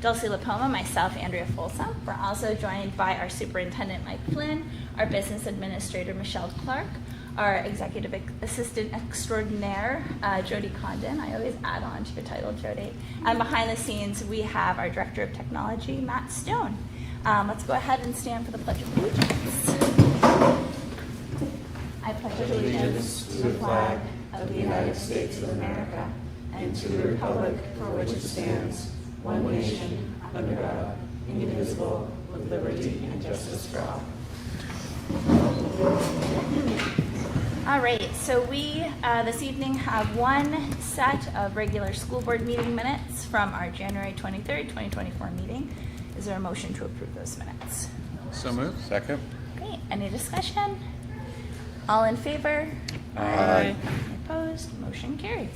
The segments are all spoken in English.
Dulcie LaPoma, myself, Andrea Folsom. We're also joined by our superintendent, Mike Flynn, our business administrator, Michelle Clark, our executive assistant extraordinaire, Jody Condon. I always add on to your title, Jody. And behind the scenes, we have our director of technology, Matt Stone. Let's go ahead and stand for the Pledge of Allegiance. I pledge allegiance to the flag of the United States of America and to the republic for which it stands, one nation, under God, indivisible, with liberty and justice for all. All right, so we this evening have one set of regular school board meeting minutes from our January 23rd, 2024 meeting. Is there a motion to approve those minutes? So moved. Second. Great. Any discussion? All in favor? Aye. Any opposed? Motion carries.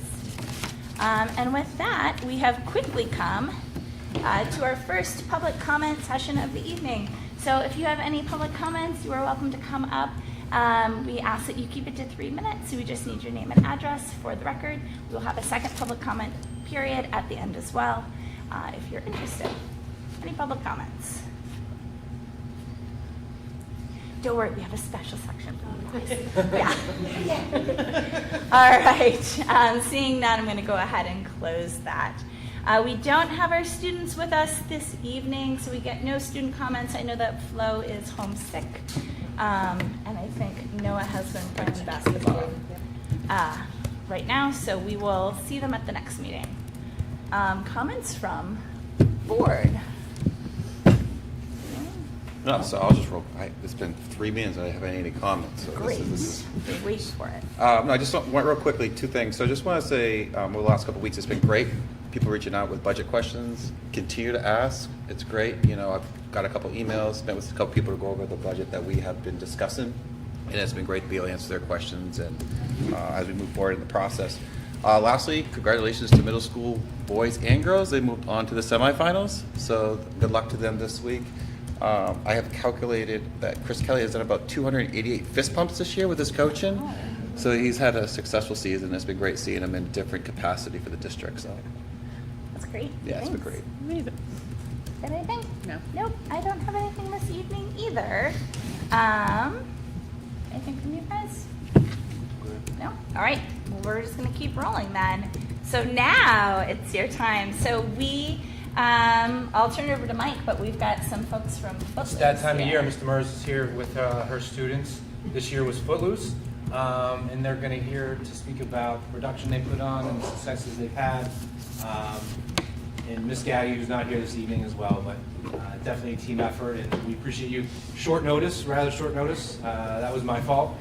And with that, we have quickly come to our first public comment session of the evening. So if you have any public comments, you are welcome to come up. We ask that you keep it to 3 minutes. So we just need your name and address for the record. We'll have a second public comment period at the end as well, if you're interested. Any public comments? Don't worry, we have a special section for you guys. Yeah. All right. Seeing none, I'm going to go ahead and close that. We don't have our students with us this evening, so we get no student comments. I know that Flo is homesick, and I think Noah has been playing basketball right now, so we will see them at the next meeting. Comments from board? No, so I'll just roll. It's been 3 minutes and I haven't had any comments. So Great. This is Wait for it. no, I just went real quickly, 2 things. So I just want to say over the last couple of weeks, it's been great. People reaching out with budget questions. Continue to ask. It's great. You know, I've got a couple emails, met with a couple people to go over the budget that we have been discussing. And it's been great to be able to answer their questions and as we move forward in the process. Lastly, congratulations to middle school boys and girls. They moved on to the semifinals. So good luck to them this week. I have calculated that Chris Kelly has done about 288 fist pumps this year with his coaching. Oh. So he's had a successful season. It's been great seeing him in different capacity for the district. So That's great. yeah, it's been Thanks. great. Amazing. Got anything? No. Nope, I don't have anything this evening either. Anything from you guys? No? All right, well, we're just gonna keep rolling then. So now it's your time. So I'll turn it over to Mike, but we've got some folks from Footloose. It's that time of here. year. Mr. Mers is here with her students. This year was Footloose, and they're going to hear to speak about the production they put on and the successes they've had. And Miss Gaddy, who's not here this evening as well, but definitely a team effort, and we appreciate you. Rather short notice. That was my fault,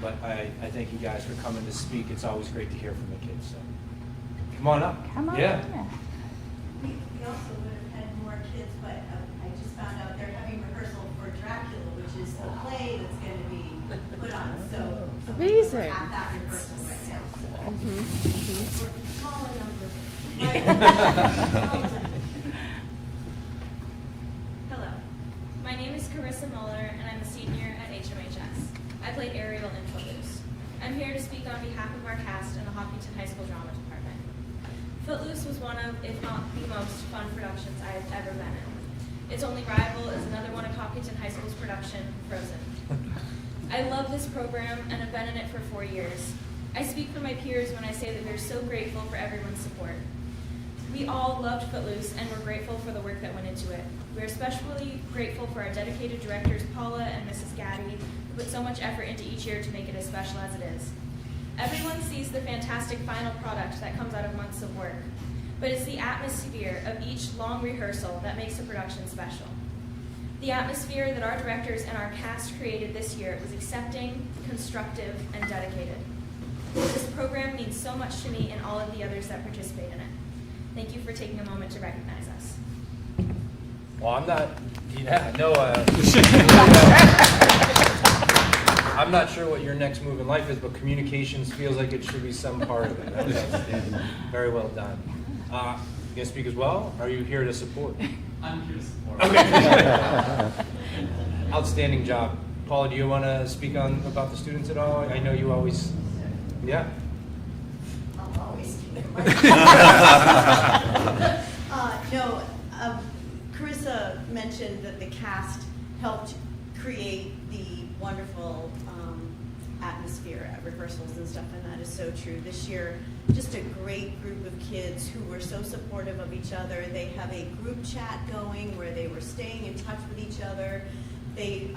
but I thank you guys for coming to speak. It's always great to hear from the kids. So come on up. Come on. Yeah. We also would have had more kids, but I just found out they're having rehearsal for Dracula, which is a play that's going to be put on. So Amazing. we're at that rehearsal right now. Mm-hmm. We're smaller numbers. Hello, my name is Carissa Muller, and I'm a senior at HMHS. I played Ariel in Footloose. I'm here to speak on behalf of our cast in the Hopkinton High School Drama Department. Footloose was one of, if not the most fun productions I have ever been in. Its only rival is another one of Hopkinton High School's production, Frozen. I love this program and have been in it for 4 years. I speak for my peers when I say that we are so grateful for everyone's support. We all loved Footloose and we're grateful for the work that went into it. We are especially grateful for our dedicated directors, Paula and Mrs. Gaddy, who put so much effort into each year to make it as special as it is. Everyone sees the fantastic final product that comes out of months of work, but it's the atmosphere of each long rehearsal that makes the production special. The atmosphere that our directors and our cast created this year was accepting, constructive, and dedicated. This program means so much to me and all of the others that participate in it. Thank you for taking a moment to recognize us. Well, I'm not. Yeah, no. I'm not sure what your next move in life is, but communications feels like it should be some part of it. That's very well done. You gonna speak as well? Or are you here to support? I'm here to support. Okay. Outstanding job. Paula, do you want to speak about the students at all? I know you always. Yeah. I'll always keep it. No, Carissa mentioned that the cast helped create the wonderful atmosphere at rehearsals and stuff, and that is so true. This year, just a great group of kids who were so supportive of each other. They have a group chat going where they were staying in touch with each other. They,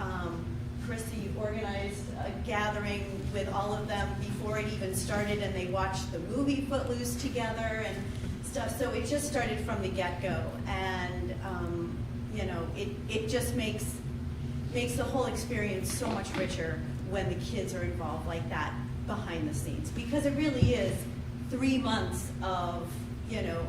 Carissa, you organized a gathering with all of them before it even started, and they watched the movie Footloose together and stuff. So it just started from the get-go, and you know, it just makes the whole experience so much richer when the kids are involved like that behind the scenes, because it really is 3 months of, you know,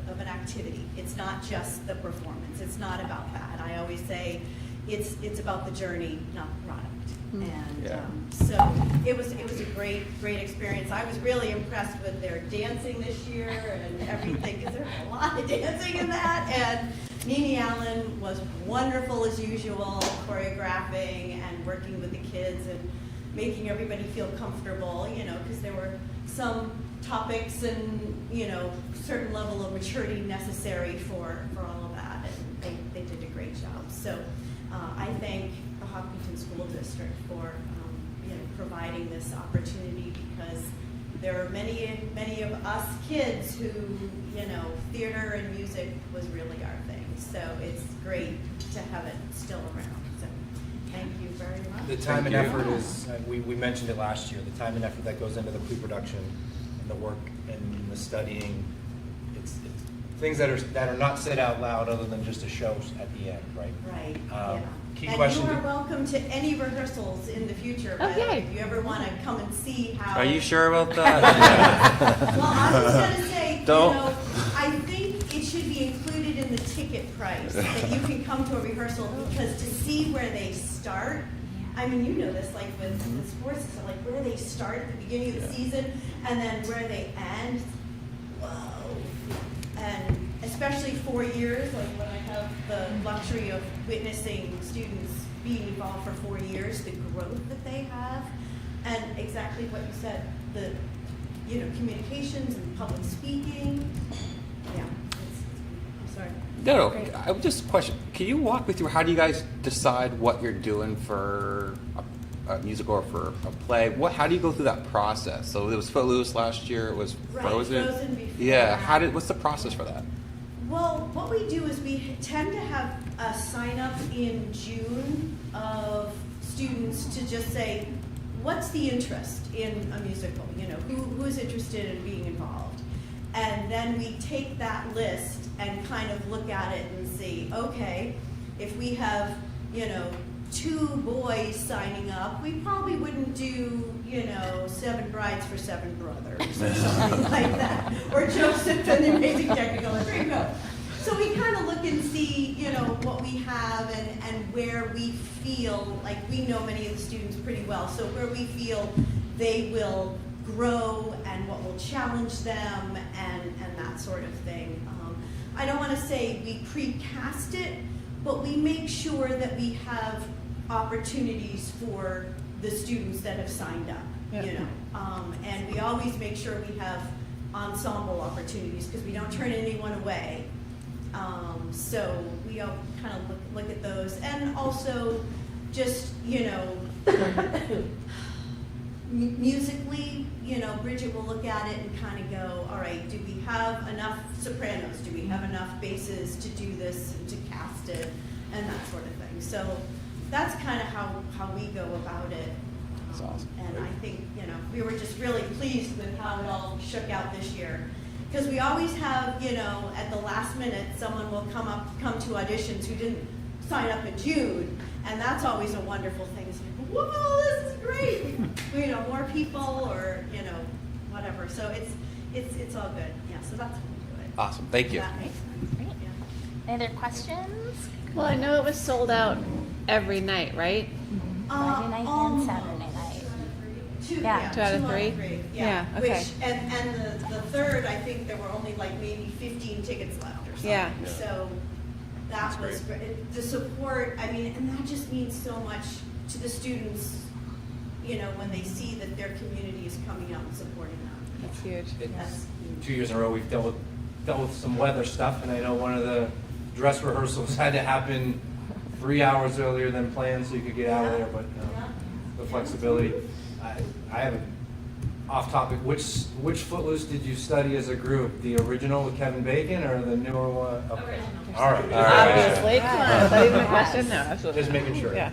of an activity. It's not just the performance. It's not about that. I always say it's about the journey, not the product. And Yeah. so it was a great experience. I was really impressed with their dancing this year and everything, because there's a lot of dancing in that. And Nene Allen was wonderful as usual, choreographing and working with the kids and making everybody feel comfortable, you know, because there were some topics and, you know, certain level of maturity necessary for all of that, and they did a great job. So I thank the Hopkinton School District for you know, providing this opportunity, because there are many of us kids who, you know, theater and music was really our thing. So it's great to have it still around. So thank you very much. The time and Thank you. effort is, we mentioned it last year, the time and effort that goes into the pre-production and the work and the studying, it's things that are not said out loud other than just a show at the end, right? Right, Yeah. yeah. Key And question. you are welcome to any rehearsals in the future, by the way, if you ever want to come and see how. Are you sure about that? Well, I was gonna say, Don't. you know, I think it should be included in the ticket price, that you can come to a rehearsal, because to see where they start, I mean, you know this, like with sports, so like where they start at the beginning of the Yeah. season, and then where they end, whoa. And especially 4 years, like when I have the luxury of witnessing students being involved for 4 years, the growth that they have, and exactly what you said, the, you know, communications and public speaking. Yeah, I'm sorry. No, Great. I would just question, can you walk me through, how do you guys decide what you're doing for a musical or for a play? How do you go through that process? So it was Footloose last year, it was Right, Frozen. Frozen before Yeah, that. what's the process for that? Well, what we do is we tend to have a sign up in June of students to just say, what's the interest in a musical? You know, who is interested in being involved? And then we take that list and kind of look at it and see, okay, if we have, you know, 2 boys signing up, we probably wouldn't do, you know, 7 Brides for 7 Brothers or something like that, or Joseph and the Amazing Technicolor Dreamcoat. So we kind of look and see, you know, what we have and where we feel, like we know many of the students pretty well, so where we feel they will grow and what will challenge them and that sort of thing. I don't want to say we precast it, but we make sure that we have opportunities for the students that have signed up, you know. And we always make sure we have ensemble opportunities, because we don't turn anyone away. So we all kind of look at those, and also just, you know, musically, you know, Bridget will look at it and kind of go, all right, do we have enough sopranos? Do we have enough basses to do this and to cast it and that sort of thing? So that's kind of how we go about it. That's awesome. And I think, you know, we were just really pleased with how it all shook out this year. Because we always have, you know, at the last minute, someone will come to auditions who didn't sign up in June, and that's always a wonderful thing. It's like, whoa, this is great! You know, more people, or, you know, whatever. So it's all good. Yeah, so that's how we do it. Awesome, thank you. Does that make sense? Great. Yeah. Any other questions? Well, I know it was sold out every night, right? Friday night and Almost. Saturday night. Two, Yeah. yeah, 2 out of 2 3? Yeah. Yeah, okay. Which, and the third, I think there were only like maybe 15 tickets left or something. Yeah. So that was great. The support, I mean, and that just means so much to the students, you know, when they see that their community is coming out and supporting them. That's huge. That's huge. 2 years in a row, we've dealt with some weather stuff, and I know one of the dress rehearsals had to happen 3 hours earlier than planned so you could get out of there, but the flexibility. I have an off topic. Which Footloose did you study as a group? The original with Kevin Bacon or the newer one? Okay. Original. All right. Obviously, come on, is that even a question? No, absolutely. Just making sure. Yeah.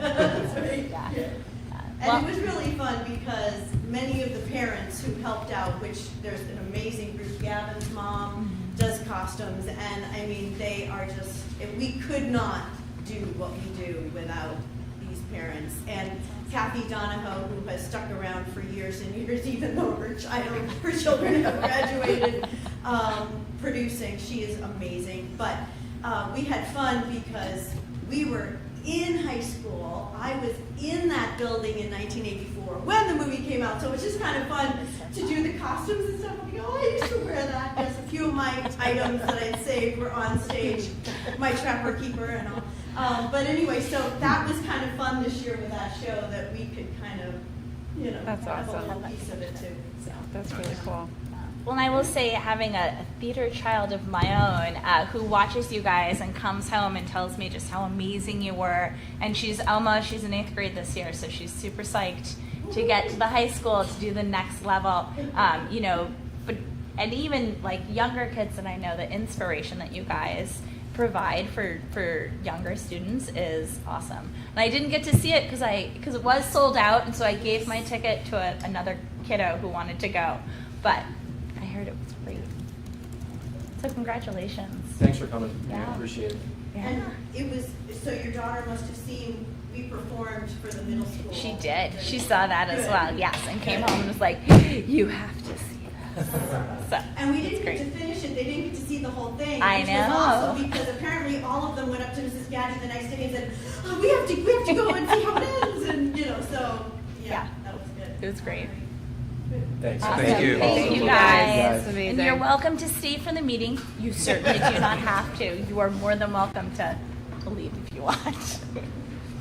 And it was really fun because many of the parents who helped out, which there's an amazing group, Gavin's mom does costumes, and I mean, they are just, we could not do what we do without these parents. And Kathy Donahoe, who has stuck around for years and years, even though her children have graduated producing, she is amazing. But we had fun because we were in high school. I was in that building in 1984 when the movie came out, so it was just kind of fun to do the costumes and stuff. Like, oh, I used to wear that. Yes, a few of my items that I'd saved were on stage, my Trapper Keeper and all. But anyway, so that was kind of fun this year with that show that we could kind of, That's have a awesome. little piece of it too. So. That's really cool. Well, and I will say, having a theater child of my own who watches you guys and comes home and tells me just how amazing you were, and she's in 8th grade this year, so she's super psyched to get to the high school to do the next level. But and even like younger kids that I know, the inspiration that you guys provide for younger students is awesome. And I didn't get to see it because it was sold out, and so I gave my ticket to another kiddo who wanted to go, but I heard it was great. So congratulations. Thanks for coming. Yeah. Appreciate it. Yeah. And it was, so your daughter must have seen, we performed for the middle school. She did. She saw that as well, yes, and came home and was like, you have to see this. So, And we it's didn't get to great. finish it, they didn't get to see the whole thing. I Which know. was awesome, because apparently all of them went up to Mrs. Gaddy the next day and said, oh, we have to go and see how it ends, and, so, Yeah. that was good. It was great. Thanks. Awesome. Thank you. Thank you Awesome. guys. That's amazing. And you're welcome to stay for the meeting. You certainly do not have to. You are more than welcome to leave if you want.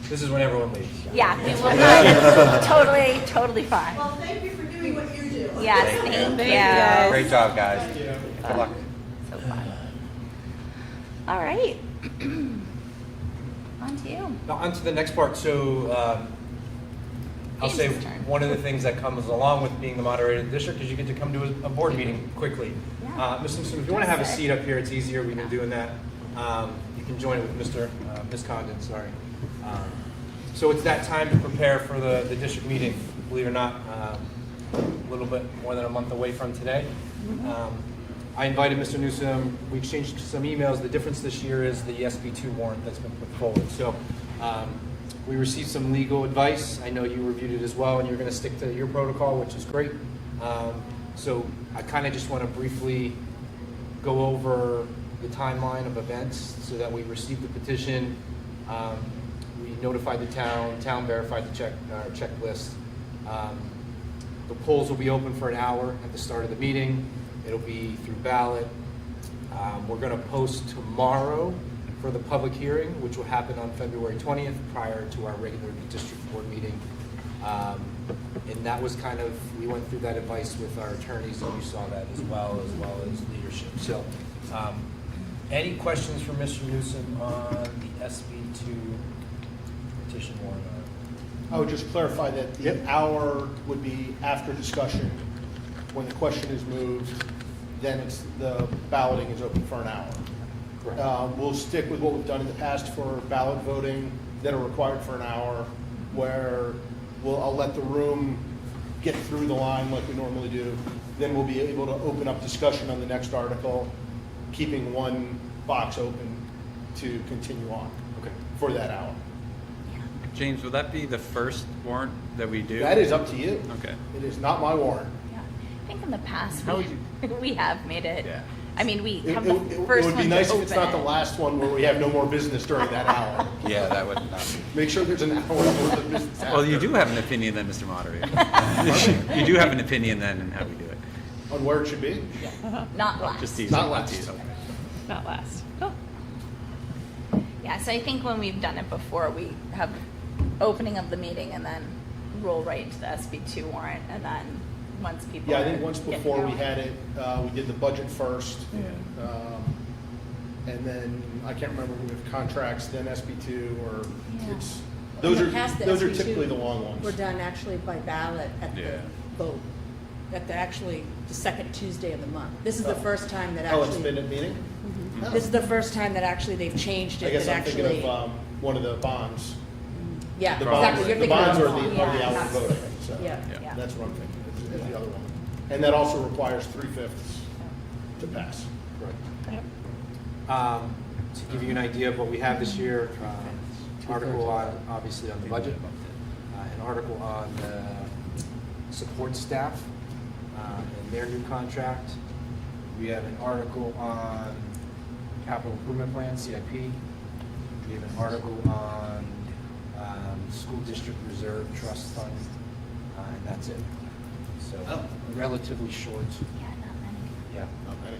This is when everyone leaves. Yeah, we will not. Totally fine. Well, thank you for doing what you do. Yes, Thank you. thank Thank you. you, guys. Great job, guys. Good luck. So fun. All right. On to you. Now, on to the next part. So, I'll say James's turn. one of the things that comes along with being the moderator of the district is you get to come to a board meeting quickly. Yeah. Ms. Simpson, if you want to have a seat up here, it's easier. We've been doing that. You can join it with Ms. Condon, sorry. So it's that time to prepare for the district meeting, believe it or not, a little bit more than a month away from today. I invited Mr. Newsom. We exchanged some emails. The difference this year is the SB2 warrant that's been put forward. So we received some legal advice. I know you reviewed it as well, and you're going to stick to your protocol, which is great. So I kind of just want to briefly go over the timeline of events so that we received the petition. We notified the town verified the checklist. The polls will be open for an hour at the start of the meeting. It'll be through ballot. We're going to post tomorrow for the public hearing, which will happen on February 20th prior to our regular district board meeting. And that was kind of, we went through that advice with our attorneys, and you saw that as well as leadership. So any questions for Mr. Newsom on the SB2 petition warrant? I would just clarify that the hour would be after discussion. When the question is moved, then the balloting is open for an hour. Correct. We'll stick with what we've done in the past for ballot voting that are required for an hour, where I'll let the room get through the line like we normally do. Then we'll be able to open up discussion on the next article, keeping one box open to continue on Okay. for that hour. James, will that be the first warrant that we do? That is up to you. Okay. It is not my warrant. Yeah. I think in the past How would we have made it. Yeah. I mean, we It have the would first be one nice to if it's not open the it. last one where we have no more business during that hour. Yeah, that would not be. Make sure there's an hour worth of business Well, you after. do have an opinion then, Mr. Moderator. You do have an opinion then in how we do it. On where it should be? Not last. Just teasing. Not last. teasing. Not last. Cool. Yeah, so I think when we've done it before, we have opening of the meeting and then roll right into the SB2 warrant, and then once people. Yeah, I are think once getting before we going. had it, we did the budget first. And then I can't remember with contracts, then SB2, or Yeah. it's, In those the are, past, the those are SB2 typically the long ones. We're done actually by ballot at Yeah. the vote, at the actually, the second Tuesday of the month. This is the first time that Oh, it's been actually, at meeting? Oh. this is the first time that actually they've changed I it, guess that I'm thinking actually. of one of the bonds. Yeah, The exactly. bonds, You're the thinking of bonds the are bond. the hour Yes. voting, so Yeah. Yeah. that's what I'm thinking, is the other one. And that also requires 3/5 to pass. Correct. To give you an idea of what we have this year, article on, obviously on the budget, an article on support staff and their new contract. We have an article on capital improvement plan, CIP. We have an article on school district reserve trust fund, and that's it. So relatively short. Yeah, not many. Yeah. Not many.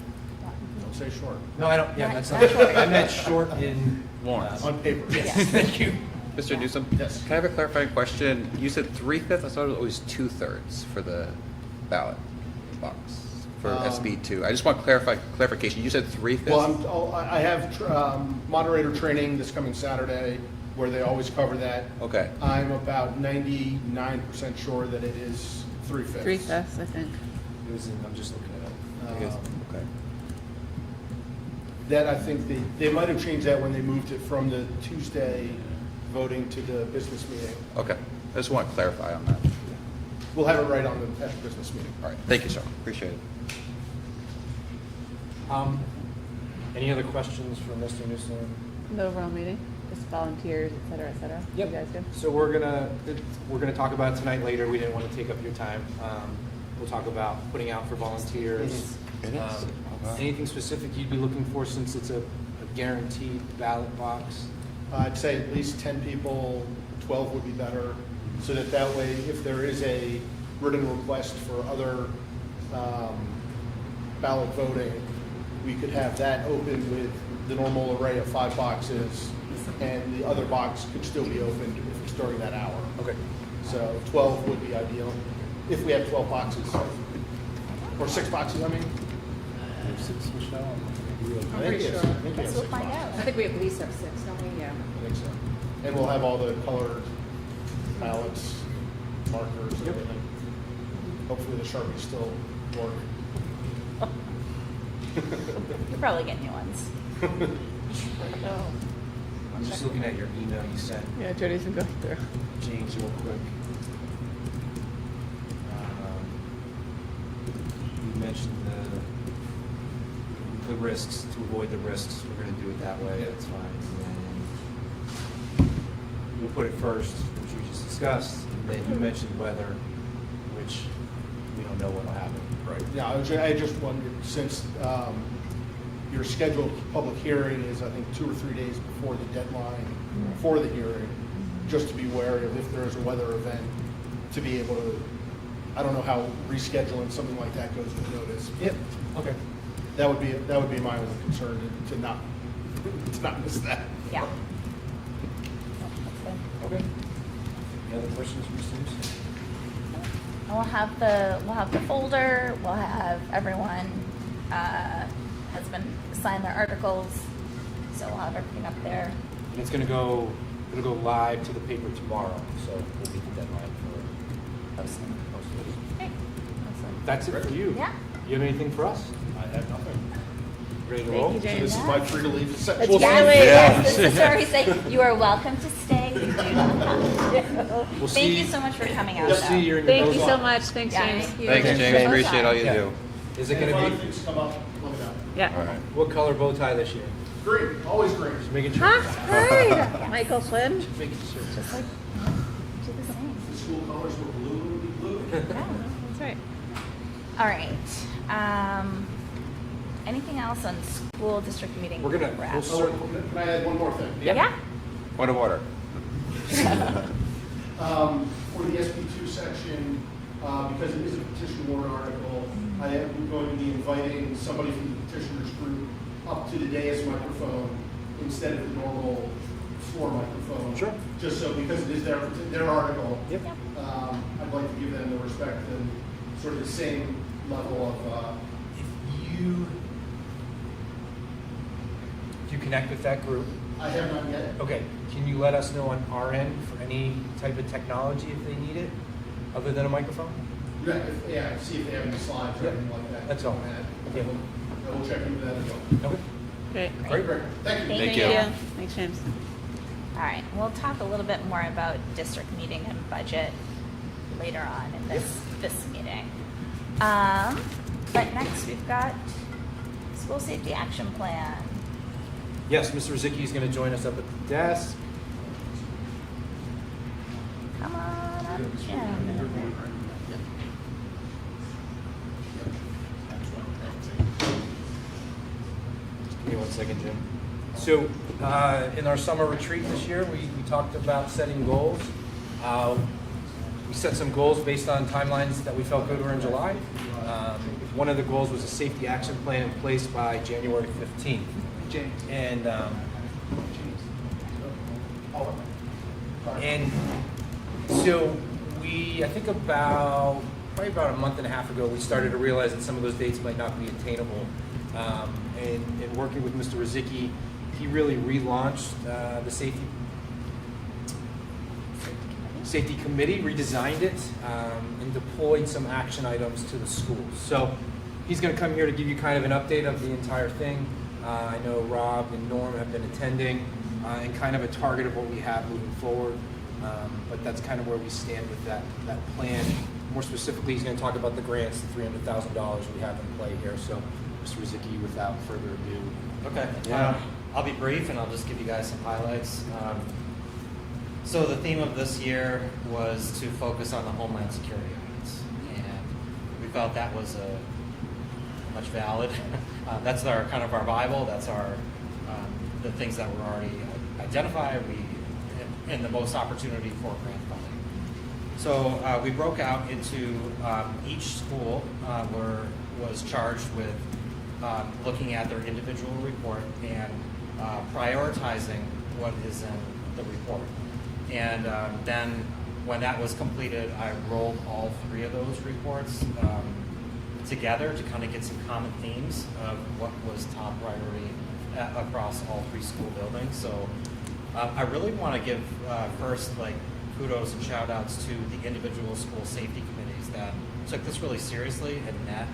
Don't say short. No, I don't, yeah, Not- that's not not, short. I meant short in. Warrants. On paper. Yes. Thank you. Mr. Newsom? Yes. Can I have a clarifying question? You said 3/5, I thought it was 2/3 for the ballot box for SB2. I just want clarification. You said 3/5? Well, I have moderator training this coming Saturday where they always cover that. Okay. I'm about 99% sure that it is 3/5. 3/5, I think. It was in, I'm just looking it up. I guess- Um, Okay. That I think they might have changed that when they moved it from the Tuesday voting to the business meeting. Okay. I just want to clarify on that. We'll have it right on at the business meeting. All right. Thank you, sir. Appreciate it. Any other questions for Mr. Newsom? The overall meeting, just volunteers, et cetera, et cetera. You guys do? So we're gonna talk about it tonight later. We didn't want to take up your time. We'll talk about putting out for volunteers. It is. Wow. Anything specific you'd be looking for since it's a guaranteed ballot box? I'd say at least 10 people, 12 would be better, so that way, if there is a written request for other ballot voting, we could have that open with the normal array of 5 boxes, and the other box could still be opened if it's during that hour. Okay. So 12 would be ideal, if we have 12 boxes. Or 6 boxes, I mean. I'm pretty sure. I think we have Guess we'll 6 find boxes. out. I think we at least have 6, don't we? Yeah. I think so. And we'll have all the colored ballots, markers, and everything. Hopefully the Sharpies still work. You'll probably get new ones. I'm just looking at your email you sent, Yeah, Jody's been going through. James, real quick. You mentioned the risks, to avoid the risks, we're gonna do it that way, that's fine. And then we'll put it first, which we just discussed, and then you mentioned weather, which we don't know what'll happen. Right. Yeah, I just wondered, since your scheduled public hearing is, I think, 2 or 3 days before the deadline for the hearing, just to be wary of if there is a weather event, to be able to, I don't know how rescheduling something like that goes with notice. Yep. Okay. That would be my only concern, to not miss that. Yeah. Okay. Any other questions for Mr. Newsom? And we'll have the folder. We'll have everyone has been signed their articles, so we'll have everything up there. And it's it'll go live to the paper tomorrow, so we'll meet the deadline for Posting. posting. Okay. That's it for you. Yeah. You have anything for us? I have nothing. Ready to Thank roll? you, So James. this is my free to leave That's section. exactly, yes, this is where we say, you are welcome to stay. You do not have to. We'll Thank see- you so much for coming out. We'll though. see you in your Thank nose you so off. much. Thanks, Yeah, James. thank you. Thanks, James. Both Appreciate all you Yeah. do. Is it If gonna other be, things come up, let me know. Yeah. All right. what color bow tie this year? Green, always green. Just making sure. Ah, great. Michael Flynn. Just making sure. Just like, do the same. The school colors were blue, it would be blue. Yeah. That's right. All right. Anything else on school district meeting? We'll wrap? start- Can I add one more thing? Yeah? Point of order. For the SB2 section, because it is a petition warrant article, I am going to be inviting somebody from the petitioners group up to the dais microphone instead of the normal floor microphone. Sure. Just so, because it is their article. Yep. I'd like to give them the respect and sort of the same level of, If you connect with that group? I have not yet. Okay, can you let us know on our end for any type of technology if they need it, other than a microphone? Yeah, see if they have any slides or Yeah, anything like that. that's all. Yeah. I will check into that as well. Okay, Great. great. Thank you. Thank you. you. Thanks, James. All right, we'll talk a little bit more about district meeting and budget later on in this meeting. But next we've got school safety action plan. Yes, Mr. Rizicki is going to join us up at the desk. Come on up, Jim. Give me 1 second, Jim. So, in our summer retreat this year, we talked about setting goals. We set some goals based on timelines that we felt good were in July. One of the goals was a safety action plan in place by January 15th. And so I think probably about a month and a half ago, we started to realize that some of those dates might not be attainable. And working with Mr. Rizicki, he really relaunched the safety committee, redesigned it, and deployed some action items to the schools. So he's going to come here to give you kind of an update of the entire thing. I know Rob and Norm have been attending, and kind of a target of what we have moving forward. But that's kind of where we stand with that plan. More specifically, he's going to talk about the grants, the $300,000 we have in play here. So, Mr. Rizicki, without further ado. Okay. Yeah. I'll be brief and I'll just give you guys some highlights. So the theme of this year was to focus on the Homeland Security items, and we felt that was much valid. That's our kind of our Bible. That's our the things that were already identified. And the most opportunity for grant funding. So we broke out into each school was charged with looking at their individual report and prioritizing what is in the report. And then when that was completed, I rolled all three of those reports together to kind of get some common themes of what was top priority across all three school buildings. So I really want to give first kudos and shout outs to the individual school safety committees that took this really seriously and met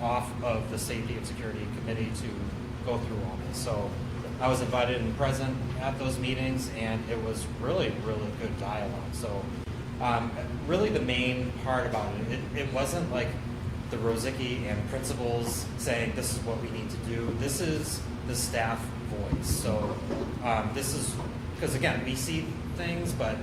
off of the safety and security committee to go through all this. So I was invited and present at those meetings, and it was really, really good dialogue. So really the main part about it wasn't like the Rizicki and principals saying this is what we need to do. This is the staff voice. So this is, because again, we see things, but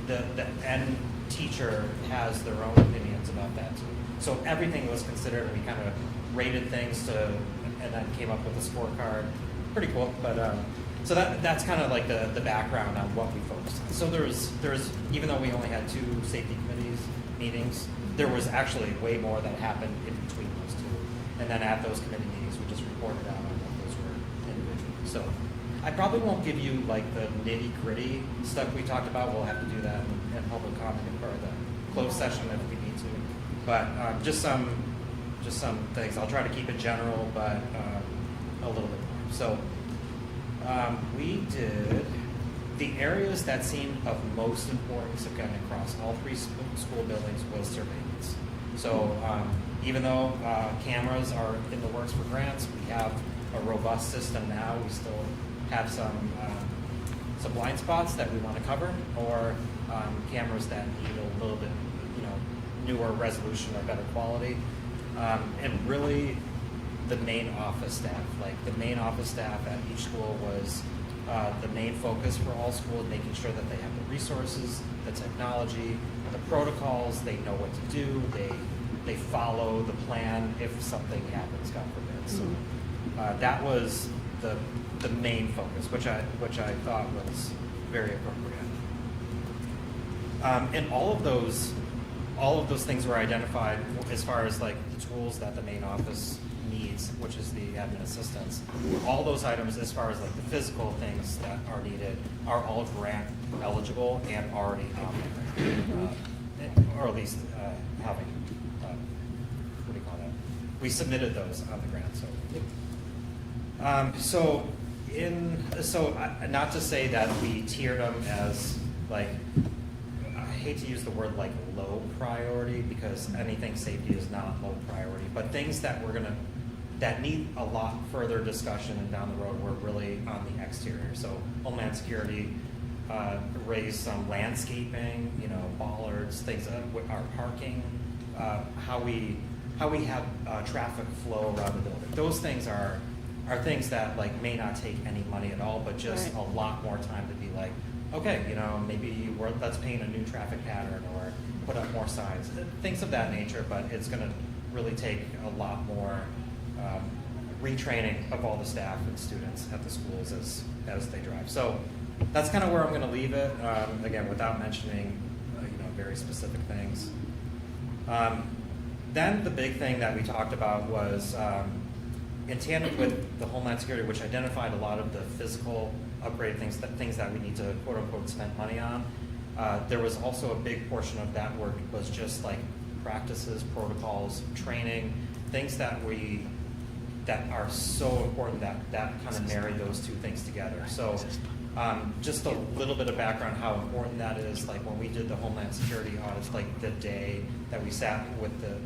the end teacher has their own opinions about that too. So everything was considered, and we kind of rated things and then came up with a scorecard. Pretty cool, but so that's kind of like the background on what we focused on. So there's even though we only had 2 safety committees meetings, there was actually way more that happened in between those 2. And then at those committee meetings, we just reported out on what those were individually. So I probably won't give you like the nitty gritty stuff we talked about. We'll have to do that in public comment or the closed session if we need to. But just some things. I'll try to keep it general, but a little bit more. So we did the areas that seemed of most importance again across all 3 school buildings was surveillance. So even though cameras are in the works for grants, we have a robust system now. We still have some blind spots that we want to cover, or cameras that need a little bit, newer resolution or better quality. And really, the main office staff, at each school was the main focus for all schools, making sure that they have the resources, the technology, the protocols, they know what to do, they follow the plan if something happens, God forbid. So that was the main focus, which I thought was very appropriate. And all of those things were identified as far as like the tools that the main office needs, which is the admin assistants. All those items, as far as like the physical things that are needed, are all grant eligible and already out there, or at least having what do you call that? We submitted those on the grant. So Not to say that we tiered them as like, I hate to use the word like low priority, because anything safety is not low priority, but things that that need a lot further discussion and down the road were really on the exterior. So Homeland Security raised some landscaping, bollards, things, our parking, how we have traffic flow around the building. Those things are things that like may not take any money at all, but just Right. a lot more time to be like, okay, maybe let's paint a new traffic pattern or put up more signs, things of that nature. But it's going to really take a lot more retraining of all the staff and students at the schools as they drive. So that's kind of where I'm going to leave it. Again, without mentioning very specific things. Then the big thing that we talked about was in tandem with the Homeland Security, which identified a lot of the physical upgrade things that we need to quote unquote spend money on. There was also a big portion of that work was just like practices, protocols, training, things that are so important that kind of marry those two things together. So just a little bit of background how important that is. Like when we did the Homeland Security audits, like the day that we sat with the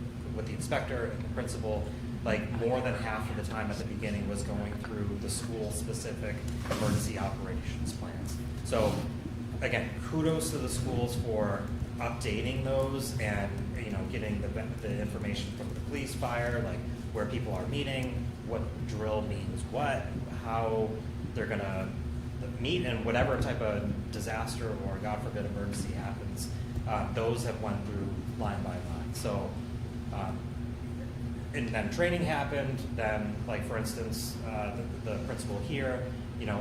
inspector and the principal, like more than half of the time at the beginning was going through the school-specific emergency operations plans. So again, kudos to the schools for updating those and getting the information from the police, fire, like where people are meeting, what drill means what, how they're gonna meet, and whatever type of disaster or God forbid emergency happens, those have went through line by line. So. And then training happened, then like for instance, the principal here,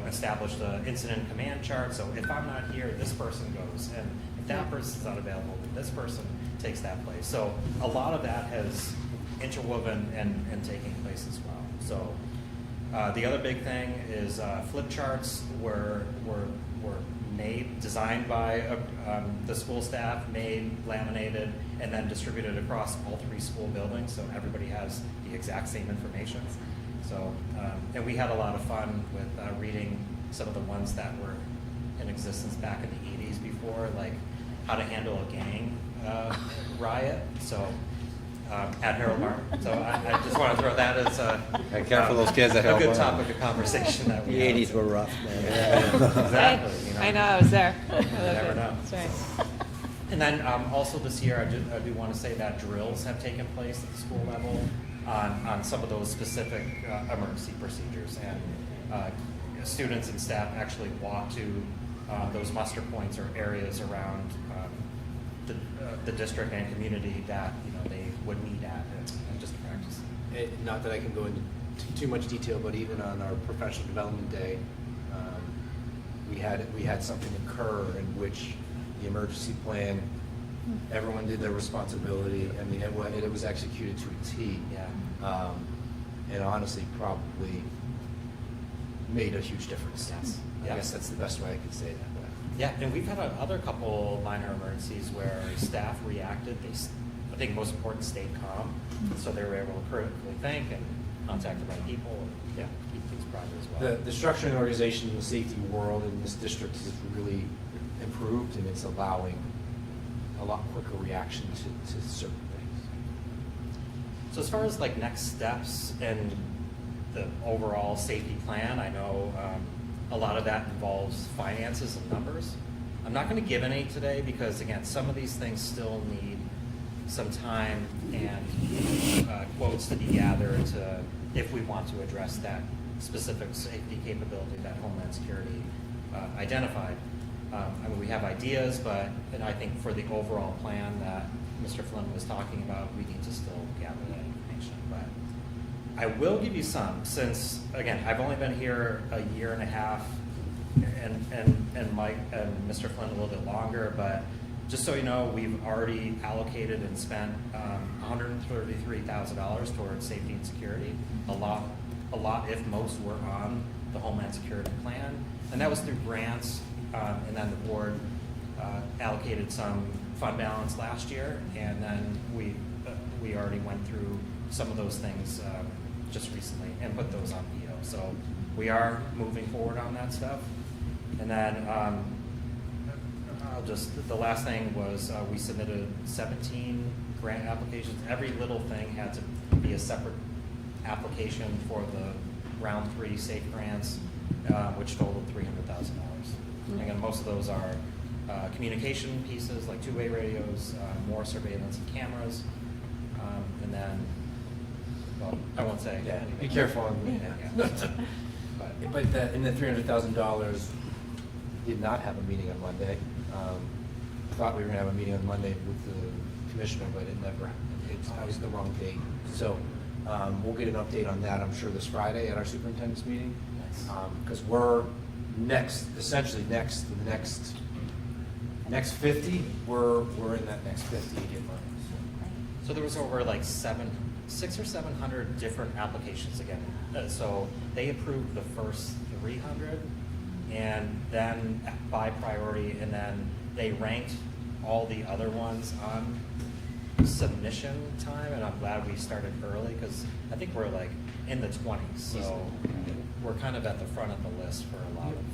established an incident command chart. So if I'm not here, this person goes. And if that person's not available, then this person takes that place. So a lot of that has interwoven and taking place as well. So the other big thing is flip charts were designed by the school staff, made, laminated, and then distributed across all 3 school buildings, so everybody has the exact same information. So, and we had a lot of fun with reading some of the ones that were in existence back in the 80s before, like how to handle a gang riot. So. At Harold Martin. So I just want to throw that as Hey, careful those kids at Harold a good Martin. topic of conversation that we The have. 80s were rough, man. Exactly. I know, I was there. I loved never it. know. That's right. And then also this year, I do want to say that drills have taken place at the school level on some of those specific emergency procedures. And students and staff actually walk to those muster points or areas around the district and community that they would meet at and just practice. Not that I can go into too much detail, but even on our professional development day, we had something occur in which the emergency plan, everyone did their responsibility, and it was executed to a T. Yeah. And honestly, probably made a huge difference. Yes. I Yeah. guess that's the best way I could say that. Yeah, and we've had other couple minor emergencies where staff reacted. I think most important, stayed calm, so they were able to critically think and contact the right people and keep things private as well. The structure and organization in the safety world in this district has really improved, and it's allowing a lot quicker reaction to certain things. So as far as like next steps and the overall safety plan, I know a lot of that involves finances and numbers. I'm not going to give any today because again, some of these things still need some time and quotes to be gathered if we want to address that specific safety capability that Homeland Security identified. I mean, we have ideas, and I think for the overall plan that Mr. Flynn was talking about, we need to still gather that information. But I will give you some, since again, I've only been here a year and a half, and Mike and Mr. Flynn a little bit longer, but just so you know, we've already allocated and spent $133,000 towards safety and security. A lot, if most, were on the Homeland Security plan, and that was through grants. And then the board allocated some fund balance last year, and then we already went through some of those things just recently and put those on PO. So we are moving forward on that stuff. And then the last thing was we submitted 17 grant applications. Every little thing had to be a separate application for the round 3 SAFE grants, which totaled $300,000. Again, most of those are communication pieces like two-way radios, more surveillance and cameras, and then, well, I won't say Yeah, anything. be careful on But in the $300,000, did not have a meeting on Monday. Thought we were gonna have a meeting on Monday with the commissioner, but it never, it's always the wrong date. So we'll get an update on that, I'm sure, this Friday at our superintendent's meeting. Because we're essentially the next 50, we're in that next 50 to get money. So there was over like 600 or 700 different applications again. So they approved the first 300, and then by priority, and then they ranked all the other ones on submission time. And I'm glad we started early because I think we're like in the 20s. So we're kind of at the front of the list for a lot of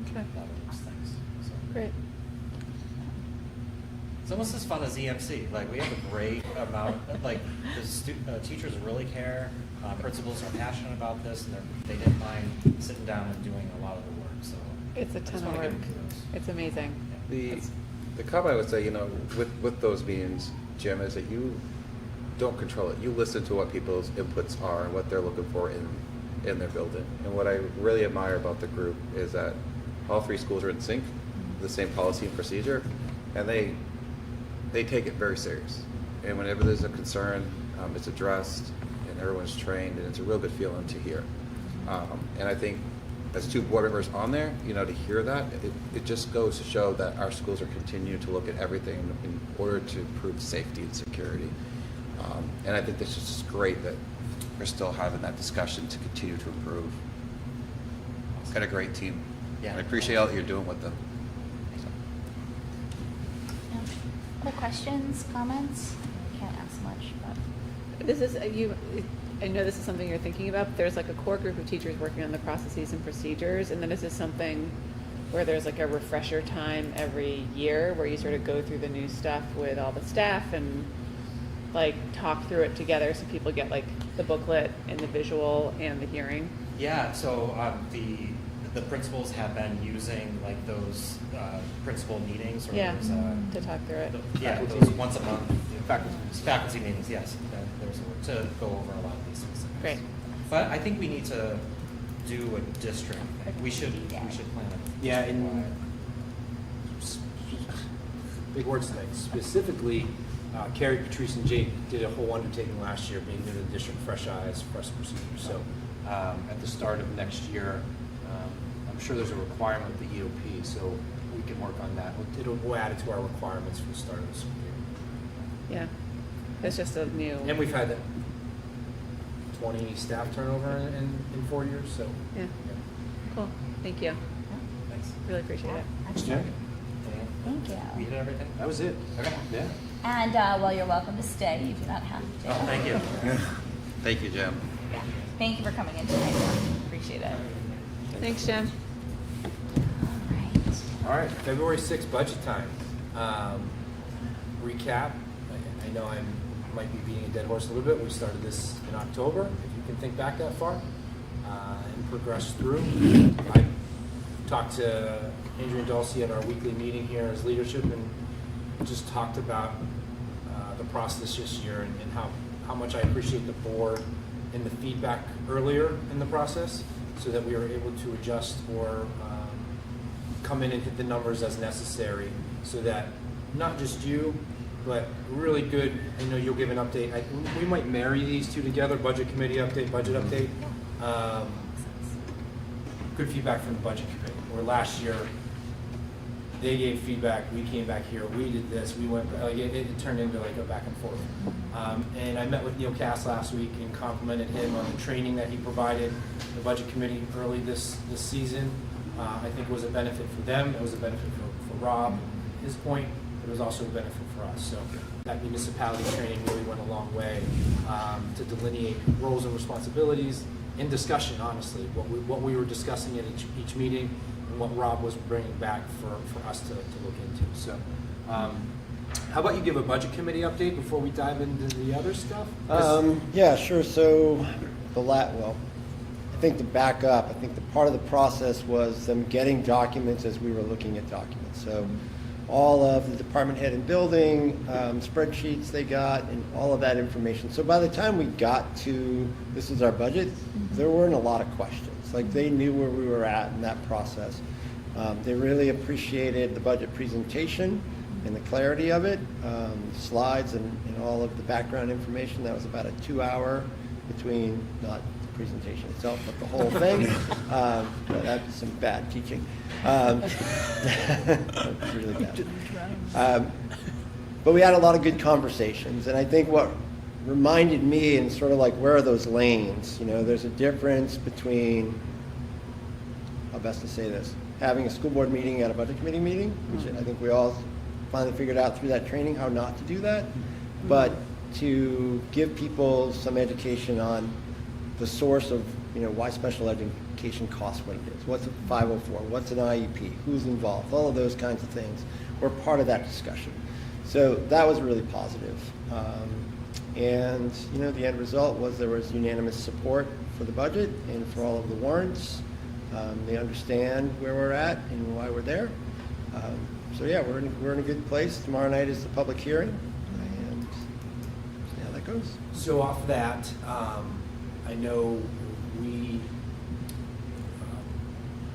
those things. So. Great. It's almost as fun as EMC. Like, we have a great amount, like, the teachers really care, principals are passionate about this, and they didn't mind sitting down and doing a lot of the work, so. It's a I just ton of wanna work. give them kudos. It's amazing. The comment I would say, with those meetings, Jim, is that you don't control it. You listen to what people's inputs are and what they're looking for in their building. And what I really admire about the group is that all 3 schools are in sync, the same policy and procedure, and they take it very serious. And whenever there's a concern, it's addressed, and everyone's trained, and it's a real good feeling to hear. And I think as 2 board members on there, to hear that, it just goes to show that our schools are continuing to look at everything in order to improve safety and security. And I think this is just great that we're still having that discussion to continue to improve. Got a great team. Yeah. I appreciate all that you're doing with them. Other questions, comments? Can't ask much, but. This is, I know this is something you're thinking about, but there's like a core group of teachers working on the processes and procedures, and then is this something where there's like a refresher time every year where you sort of go through the new stuff with all the staff and like talk through it together so people get like the booklet and the visual and the hearing? Yeah, so the principals have been using like those principal meetings or Yeah, those, to talk through it. those once a month faculty meetings. Yes, there's a word to go over a lot of these things. Great. But I think we need to do a district thing. We should plan it. Yeah, and big words tonight. Specifically, Carrie, Patrice, and Jake did a whole undertaking last year, being new to the district, fresh eyes, fresh procedures. So at the start of next year, I'm sure there's a requirement with the EOP, so we can work on that. We'll add it to our requirements for the start of the school year. Yeah, it's just a new. And we've had 20 staff turnover in 4 years, so. Yeah, cool, thank you. Thanks. Really appreciate it. Excellent. Thank you. We did everything? That was it. Okay. Yeah. And well, you're welcome to stay. You do not have to. Oh, thank you. Thank you, Jim. Yeah. Thank you for coming in tonight. Appreciate it. Thanks, Jim. All right. All right, February 6th, budget time. Recap, I know I might be beating a dead horse a little bit. We started this in October, if you can think back that far, and progressed through. I talked to Andrew and Dulcie at our weekly meeting here as leadership and just talked about the process this year and how much I appreciate the board and the feedback earlier in the process so that we were able to adjust or come in and hit the numbers as necessary so that not just you, but really good, I know you'll give an update. We might marry these two together, budget committee update, budget update. Good feedback from the budget committee, where last year they gave feedback, we came back here, we did this, we went, like it turned into like a back and forth. And I met with Neil Cass last week and complimented him on the training that he provided the budget committee early this season. I think it was a benefit for them, it was a benefit for Rob, his point, but it was also a benefit for us. So that municipality training really went a long way to delineate roles and responsibilities in discussion, honestly, what we were discussing at each meeting and what Rob was bringing back for us to look into. So, how about you give a budget committee update before we dive into the other stuff? Yeah, sure. So I think to back up, I think the part of the process was them getting documents as we were looking at documents. So all of the department head and building, spreadsheets they got, and all of that information. So by the time we got to this is our budget, there weren't a lot of questions. Like they knew where we were at in that process. They really appreciated the budget presentation and the clarity of it, slides and all of the background information. That was about a 2-hour between, not the presentation itself, but the whole thing. That's some bad teaching. That's really bad. But we had a lot of good conversations, and I think what reminded me, and sort of like, where are those lanes? You know, there's a difference between, how best to say this, having a school board meeting at a budget committee meeting, which I think we all finally figured out through that training how not to do that, but to give people some education on the source of, why special education costs what it is. What's a 504? What's an IEP? Who's involved? All of those kinds of things were part of that discussion. So that was really positive. And the end result was there was unanimous support for the budget and for all of the warrants. They understand where we're at and why we're there. So yeah, we're in a good place. Tomorrow night is the public hearing, and see how that goes. So off that, I know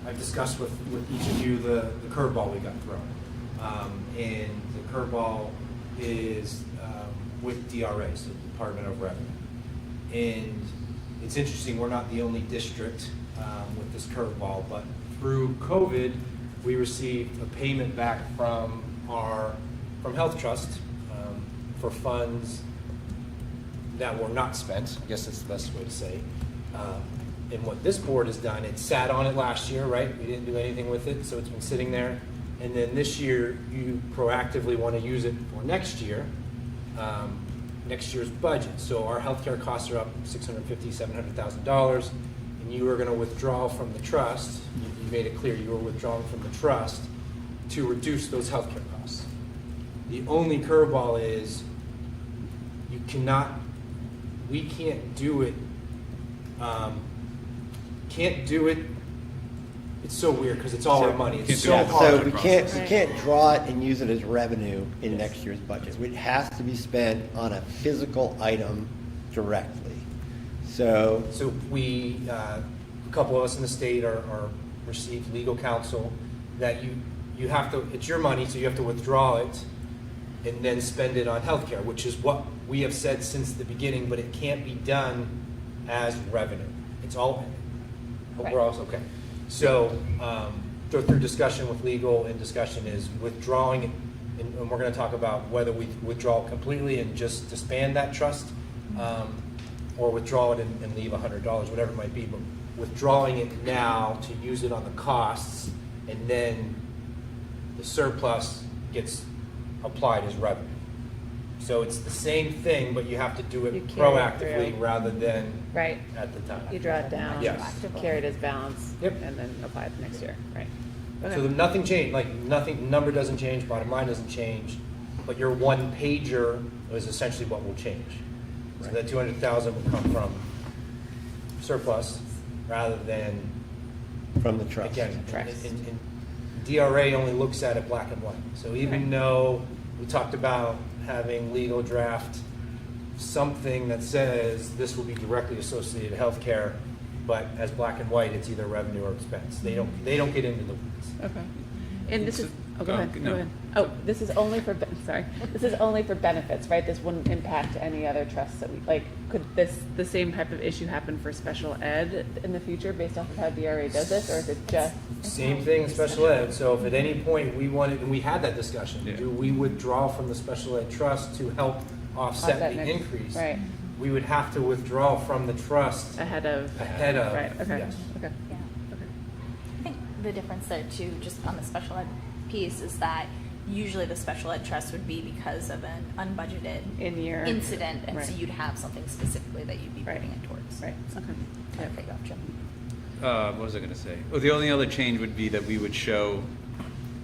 I've discussed with each of you the curveball we got thrown. And the curveball is with DRA, so Department of Revenue. And it's interesting, we're not the only district with this curveball, but through COVID, we received a payment back from Health Trust for funds that were not spent. I guess that's the best way to say. And what this board has done, it sat on it last year, right? We didn't do anything with it, so it's been sitting there. And then this year, you proactively want to use it for next year, next year's budget. So our healthcare costs are up $650,000, $700,000, and you are going to withdraw from the trust. You made it clear you were withdrawing from the trust to reduce those healthcare costs. The only curveball is we can't do it. It's so weird because it's all our money. It's so hard. So we can't draw it and use it as revenue in next year's budget. It has to be spent on a physical item directly. So we, a couple of us in the state are received legal counsel that you have to, it's your money, so you have to withdraw it and then spend it on healthcare, which is what we have said since the beginning, but it can't be done as revenue. It's all, we're also, okay. So through discussion with legal, and discussion is withdrawing it, and we're going to talk about whether we withdraw completely and just disband that trust, or withdraw it and leave $100, whatever it might be, but withdrawing it now to use it on the costs, and then the surplus gets applied as revenue. So it's the same thing, but you have to do it proactively rather than at the time. You draw it down, Yes. carry it as balance, Yep. and then apply it the next year, right? So nothing changed, number doesn't change, bottom line doesn't change, but your one pager is essentially what will change. So that 200,000 will come from surplus rather than, from the trust. again, and DRA only looks at it black and white. So even though we talked about having legal draft something that says this will be directly associated to healthcare, but as black and white, it's either revenue or expense. They don't get into the weeds. Okay. And this is, go ahead. no. Go ahead. Oh, this is only for, this is only for benefits, right? This wouldn't impact any other trusts that could the same type of issue happen for special ed in the future based off of how DRA does this, or is it just? Same thing in special ed. So if at any point we wanted, and we had that discussion, do we withdraw from the special ed trust to help offset the increase? Right. We would have to withdraw from the trust Ahead of. Right, okay, yes. okay. Yeah. I think the difference there too, just on the special ed piece, is that usually the special ed trust would be because of an unbudgeted In-year. incident, and so Right. you'd have something specifically that you'd be Right. putting it towards. Right, okay. Okay, gotcha. What was I going to say? Well, the only other change would be that we would show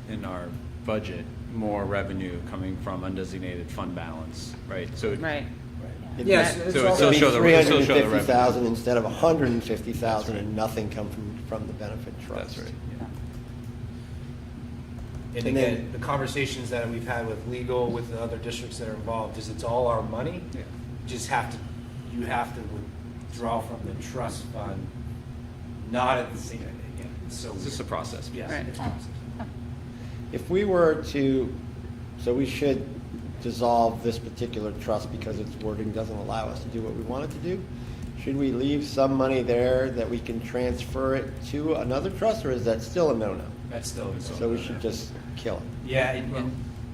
in our budget more revenue coming from undesignated fund balance, right? So Right. Yes, It'd it's So it also- still be show the revenue. 350,000 instead of 150,000 That's right. and nothing come from the benefit trust. That's right. And And then- again, the conversations that we've had with legal, with the other districts that are involved, is it's all our money. Yeah. You have to withdraw from the trust fund, not at the same, yeah, it's so It's just a weird. process. Yes, Right. it's a process. If we were to, so we should dissolve this particular trust because its wording doesn't allow us to do what we want it to do? Should we leave some money there that we can transfer it to another trust, or is that still a no-no? That's still. So we should just kill it? Yeah, and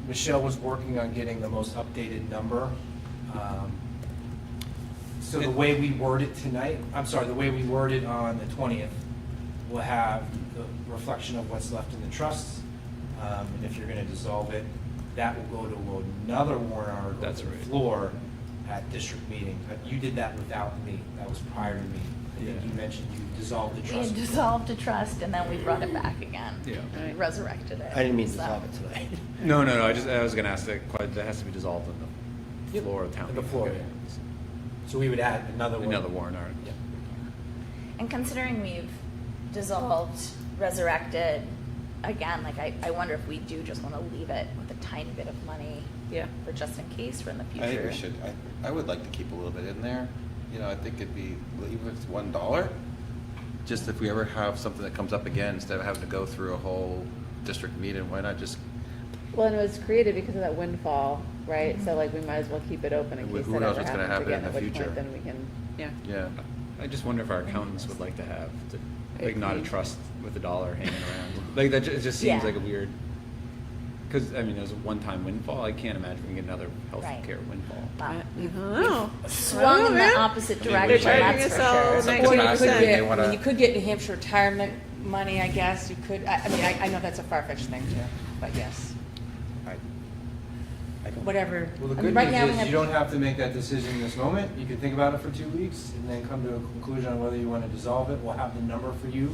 Michelle was working on getting the most updated number. So the way we word it tonight, I'm sorry, the way we word it on the 20th will have the reflection of what's left in the trust. And if you're going to dissolve it, that will go to another warrant article That's to the right. floor at district meeting. You did that without me. That was prior to me. I think you mentioned you dissolved the We trust. had dissolved a trust, and then we brought it back again. Yeah. Right. Resurrected it. I didn't mean to So- dissolve it tonight. No. I was going to ask that has to be dissolved on the floor of town. The meeting. floor, Okay. yeah. So we would add another one. Another warrant article. Yeah. And considering we've dissolved, resurrected, again, like I wonder if we do just want to leave it with a tiny bit of money Yeah. for just in case for in the future. I think we should, I would like to keep a little bit in there. You know, I think it'd be, even if it's $1, just if we ever have something that comes up again, instead of having to go through a whole district meeting, why not just, Well, and it was created because of that windfall, right? So like we might as well keep it open in Who case knows that ever what's gonna happens happen in again, at the which future. point then we can, yeah. yeah. I just wonder if our accountants would like to have, like, not a Agreed. trust with a dollar hanging around. Like, that it just seems Yeah. like a weird, because, I mean, it was a one-time windfall. I can't imagine we can get another Right. healthcare windfall. Wow. I don't know. Swung in the opposite I mean, direction, we should- that's for Charging us all sure. Something Or you massive, could they get, wanna- I mean, you could get New Hampshire retirement money, I guess. You could, I mean, I know that's a far-fetched thing too, but yes, I don't- whatever. Well, the I mean, good right news now we is have- you don't have to make that decision in this moment. You can think about it for 2 weeks and then come to a conclusion on whether you want to dissolve it. We'll have the number for you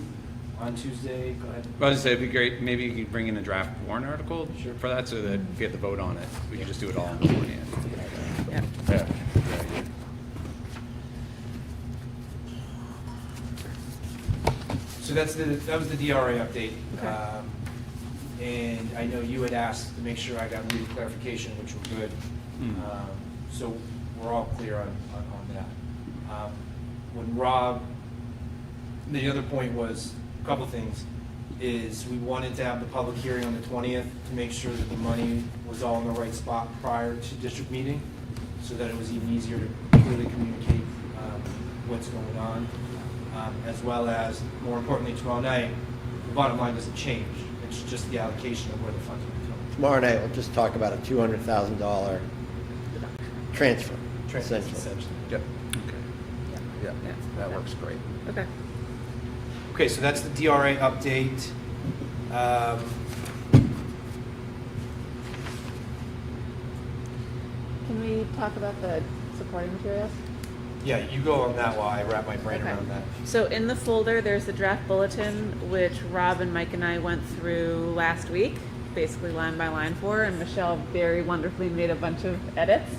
on Tuesday. Go ahead. Well, I was gonna say, it'd be great, maybe you could bring in a draft warrant article Sure. for that, so that if you had to vote on it, we could just do it all in one hand. Yeah. Yeah. So that was the DRA update. Okay. And I know you had asked to make sure I got legal clarification, which were good. Hmm. So we're all clear on that. When Rob, the other point was, a couple things, is we wanted to have the public hearing on the 20th to make sure that the money was all in the right spot prior to district meeting, so that it was even easier to clearly communicate what's going on, as well as, more importantly, tomorrow night, the bottom line doesn't change. It's just the allocation of where the funds are coming. Tomorrow night, we'll just talk about a $200,000 transfer, Essentially. essentially. Yep. Okay. Yeah, that works great. Okay. Okay, so that's the DRA update. Can we talk about the supporting materials? Yeah, you go on that while I wrap my brain Okay. around that. So in the folder, there's the draft bulletin, which Rob and Mike and I went through last week, basically line by line for, and Michelle very wonderfully made a bunch of edits.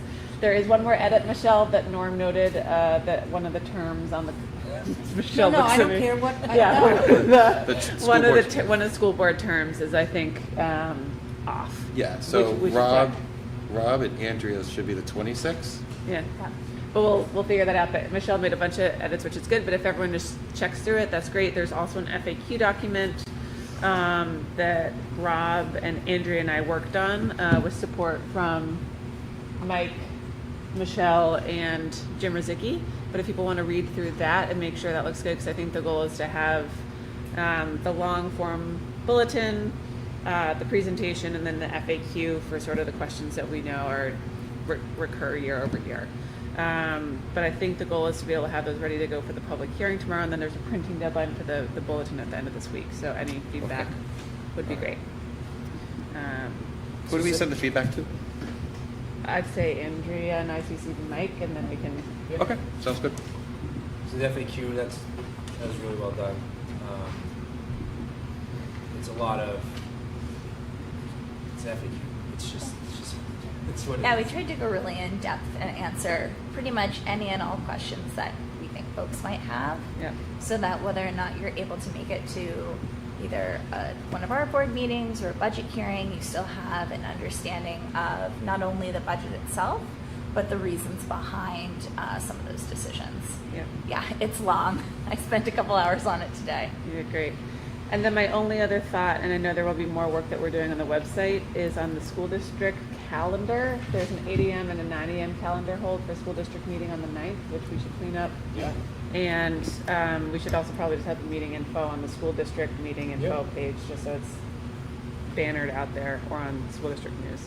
There is one more edit, Michelle, that Norm noted, that one of the terms on the, Michelle No, looks I at don't me. care what, Yeah, The school one of board's- the, one of the school board terms is, I think, off. Yeah, so Which is Rob what? and Andrea's should be the 26th. Yeah. But we'll figure that out. But Michelle made a bunch of edits, which is good. But if everyone just checks through it, that's great. There's also an FAQ document that Rob and Andrea and I worked on with support from Mike, Michelle, and Jim Rozicki. But if people want to read through that and make sure that looks good, because I think the goal is to have the long form bulletin, the presentation, and then the FAQ for sort of the questions that we know are recur year over year. But I think the goal is to be able to have those ready to go for the public hearing tomorrow, and then there's a printing deadline for the bulletin at the end of this week. So any feedback would be great. Who do we send the feedback to? I'd say Andrea and ICC Mike, and then we can. Yeah. Okay, sounds good. So the FAQ, that was really well done. It's a lot of, it's FAQ. It's what it Yeah, we is. tried to go really in depth and answer pretty much any and all questions that we think folks might have. Yeah. So that whether or not you're able to make it to either one of our board meetings or a budget hearing, you still have an understanding of not only the budget itself, but the reasons behind some of those decisions. Yeah. Yeah, it's long. I spent a couple hours on it today. You did great. And then my only other thought, and I know there will be more work that we're doing on the website, is on the school district calendar. There's an 8 a.m. and a 9 a.m. calendar hold for school district meeting on the 9th, which we should clean up. Yeah. And we should also probably just have the meeting info on the school district meeting info Yep. page, just so it's bannered out there, or on school district news.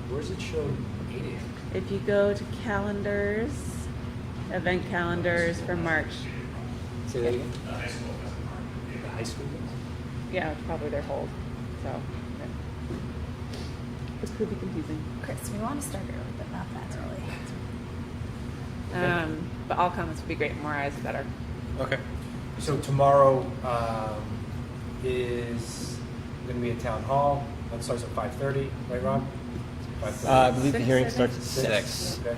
Where's it show 8 a.m.? If you go to calendars, event calendars for March, Say that again? The high school. yeah, it's probably their hold. So yeah. It could be confusing. Chris, we want to start early, but not that early. But all comments would be great. More eyes, the better. Okay. So tomorrow is going to be at town hall. That starts at 5:30, right, Rob? 5:30. I believe the 6, hearing I think? starts at 6. Okay.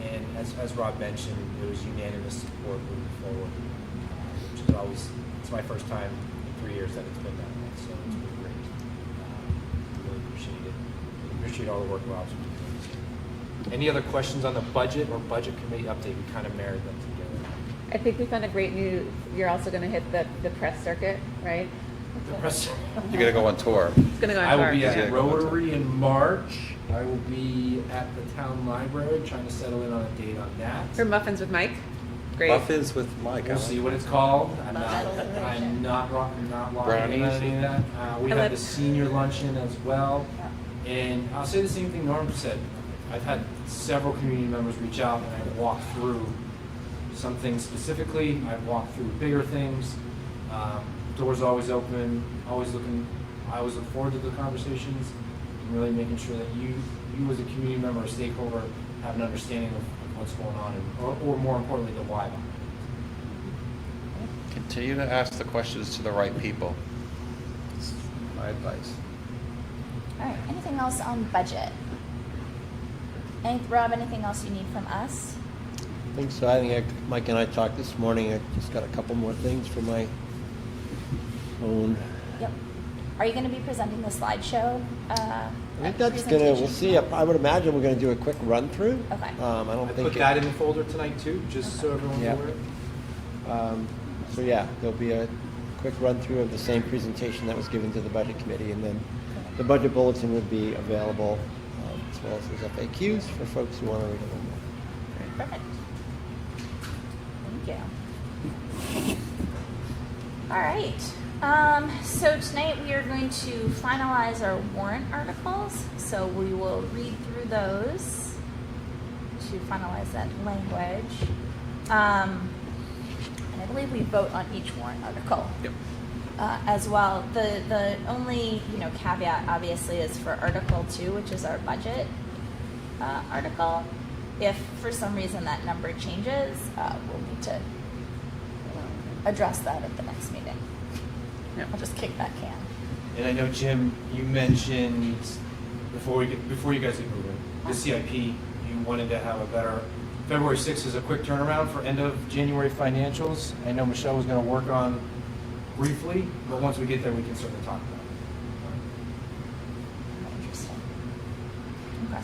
And as Rob mentioned, there was unanimous support moving forward, which is always, it's my first time in 3 years that it's been that way, so it's been great. Really appreciate it. Appreciate all the work Rob's been doing. Any other questions on the budget or budget committee update? We kind of married them together. I think we found a great new. You're also going to hit the press circuit, right? The press. You're gonna go on tour. It's going to go on I will far. be Yeah, at go on tour. Rotary in March. I will be at the town library trying to settle in on a date on that. For Muffins with Mike. Great. Muffins with Mike. I We'll like see that. what it's called. I'm Alliteration. not locked in on Brownies. any of that. We I have love- the senior luncheon as well. And I'll say the same thing Norm said. I've had several community members reach out and I've walked through some things specifically. I've walked through bigger things. Doors always open, always looking. I always look forward to the conversations and really making sure that you as a community member or stakeholder have an understanding of what's going on and, or more importantly, the why behind it. Continue to ask the questions to the right people. That's my advice. All right, anything else on budget? Rob, anything else you need from us? I think so. I think Mike and I talked this morning. I just got a couple more things for my own. Yep. Are you going to be presenting the slideshow? I think that's gonna. We'll see. I would imagine we're gonna do a quick run through. Okay. I don't I think. put that in the folder tonight too, just so everyone's Yeah. aware. So yeah, there'll be a quick run through of the same presentation that was given to the budget committee, and then the budget bulletin would be available as well as those FAQs for folks who want to read a little more. Perfect. Thank you. All right. So tonight we are going to finalize our warrant articles. So we will read through those to finalize that language. And I believe we vote on each warrant article. Yep. As well. The only caveat obviously is for Article 2, which is our budget article. If for some reason that number changes, we'll need to address that at the next meeting. Yep. I'll just kick that can. And I know, Jim, you mentioned before you guys get moving, the CIP, you wanted to have a better, February 6th is a quick turnaround for end of January financials. I know Michelle was going to work on briefly, but once we get there, we can certainly talk about Interesting. Okay.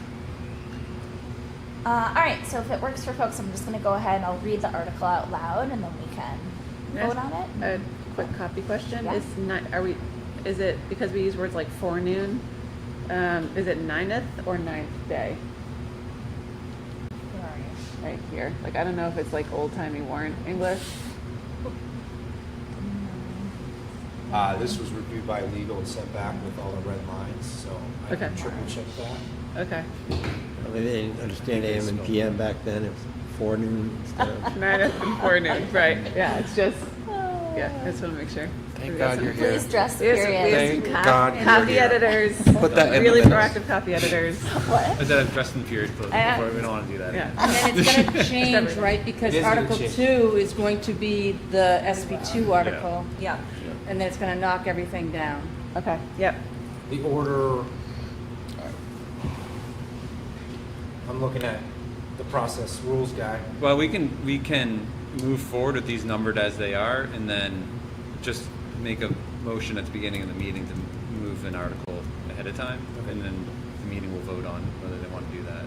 All right, so if it works for folks, I'm just going to go ahead and I'll read the article out loud, and then we can vote on it. A quick copy question. Yeah. Is it because we use words like forenoon? Is it 9th or 9th day? Where are you? Right here. Like, I don't know if it's like old timey warrant English. This was reviewed by legal and sent back with all the red lines, so I can Okay. triple check that. Okay. Well, they didn't understand AM and PM back then. It was forenoon instead of. 9th and forenoon. Right. Yeah, it's just, yeah, I just want to make sure. Thank God you're here. Please dress We have period. Thank God you're copy here. editors, Put that in the really minutes. proactive copy editors. What? Is that a resting period close Yeah. before? We don't want to do that. Yeah. And then it's gonna change, right, because It is gonna Article change. 2 is going to be the SB2 article, Yeah. and then it's gonna knock everything down. Okay, yep. The order, I'm looking at the process rules guy. Well, we can move forward with these numbered as they are, and then just make a motion at the beginning of the meeting to move an article ahead of time, and then the meeting will vote on whether they want to do that.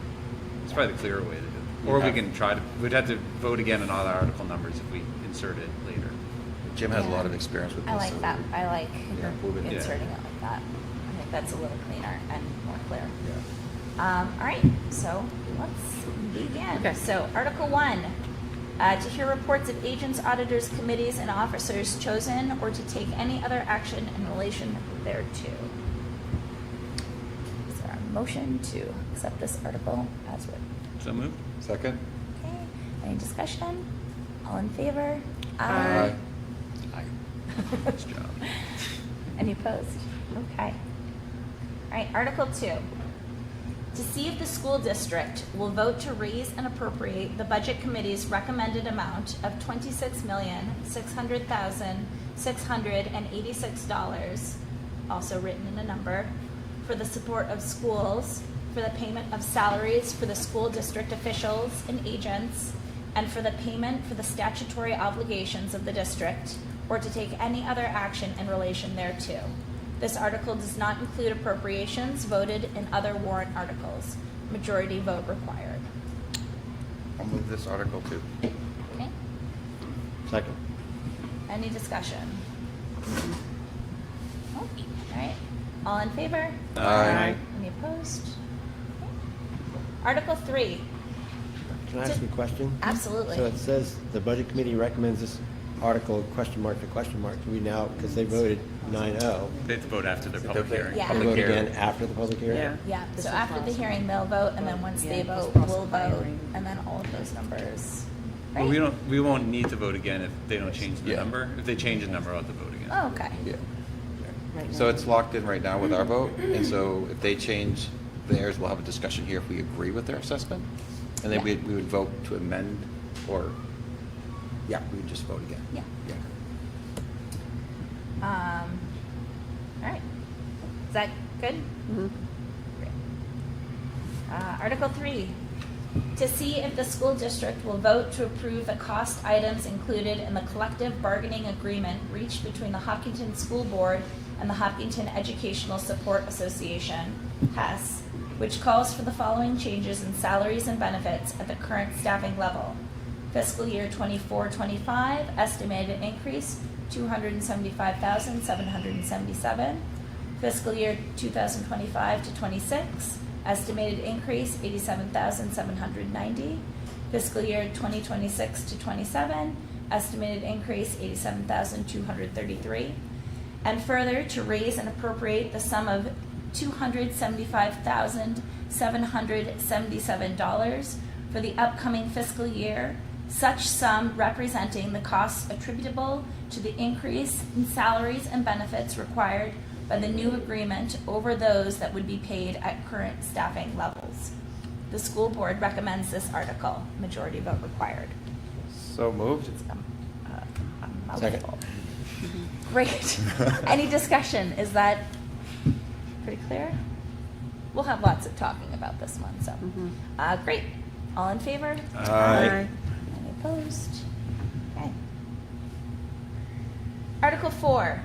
It's probably the clearer way to do it. Or we can try to, we'd have to vote again on all the article numbers if we insert it later. Jim has a Yeah. lot of experience with this. I like so that. I like Yeah, move it. inserting it like that. I think that's a little cleaner and more clear. Yeah. All right, so let's begin. Okay. So Article 1, to hear reports of agents, auditors, committees, and officers chosen or to take any other action in relation thereto. Is there a motion to accept this article as written? So moved? Second? Okay, any discussion? All in favor? Aye. Nice job. Any opposed? Okay. All right, Article 2. To see if the school district will vote to raise and appropriate the Budget Committee's recommended amount of $26,600,686, also written in a number, for the support of schools, for the payment of salaries for the school district officials and agents, and for the payment for the statutory obligations of the district, or to take any other action in relation thereto. This article does not include appropriations voted in other warrant articles. Majority vote required. I'll move this article too. Okay? Second. Any discussion? Nope. All right. All in favor? Aye. Any opposed? Okay. Article 3. Can I ask you a question? Absolutely. So it says the Budget Committee recommends this article, question mark to question mark. Do we now, because they voted 9-0, They have to vote after their public Okay. hearing. Yeah. we Public vote hearing. again after the public hearing? Yeah. Yeah, This so is after the possible. hearing, they'll vote, and then once they Yeah, vote, this we'll vote, hiring. and then all of those numbers. Well, Right? we won't need to vote again if they don't change the Yeah. number. If they change the number, I'll have to vote again. Oh, okay. Yeah. Right So now. it's locked in right now with our vote, and so if they change theirs, we'll have a discussion here if we agree with their assessment. And then Yeah. we would vote to amend, or, yeah, we would just vote again. Yeah. Yeah. All right. Is that good? Mm-hmm. Great. Article 3, to see if the school district will vote to approve the cost items included in the collective bargaining agreement reached between the Hopkinton School Board and the Hopkinton Educational Support Association, HES, which calls for the following changes in salaries and benefits at the current staffing level. Fiscal year 24-25, estimated increase, $275,777. Fiscal year 2025 to 26, estimated increase, $87,790. Fiscal year 2026 to 27, estimated increase, $87,233. And further, to raise and appropriate the sum of $275,777 for the upcoming fiscal year, such sum representing the costs attributable to the increase in salaries and benefits required by the new agreement over those that would be paid at current staffing levels. The school board recommends this article. Majority vote required. So moved? It's a Second. mouthful. Great. Any discussion? Is that pretty clear? We'll have lots of talking about this one, so. Great. All in favor? Aye. Any opposed? Okay. Article 4.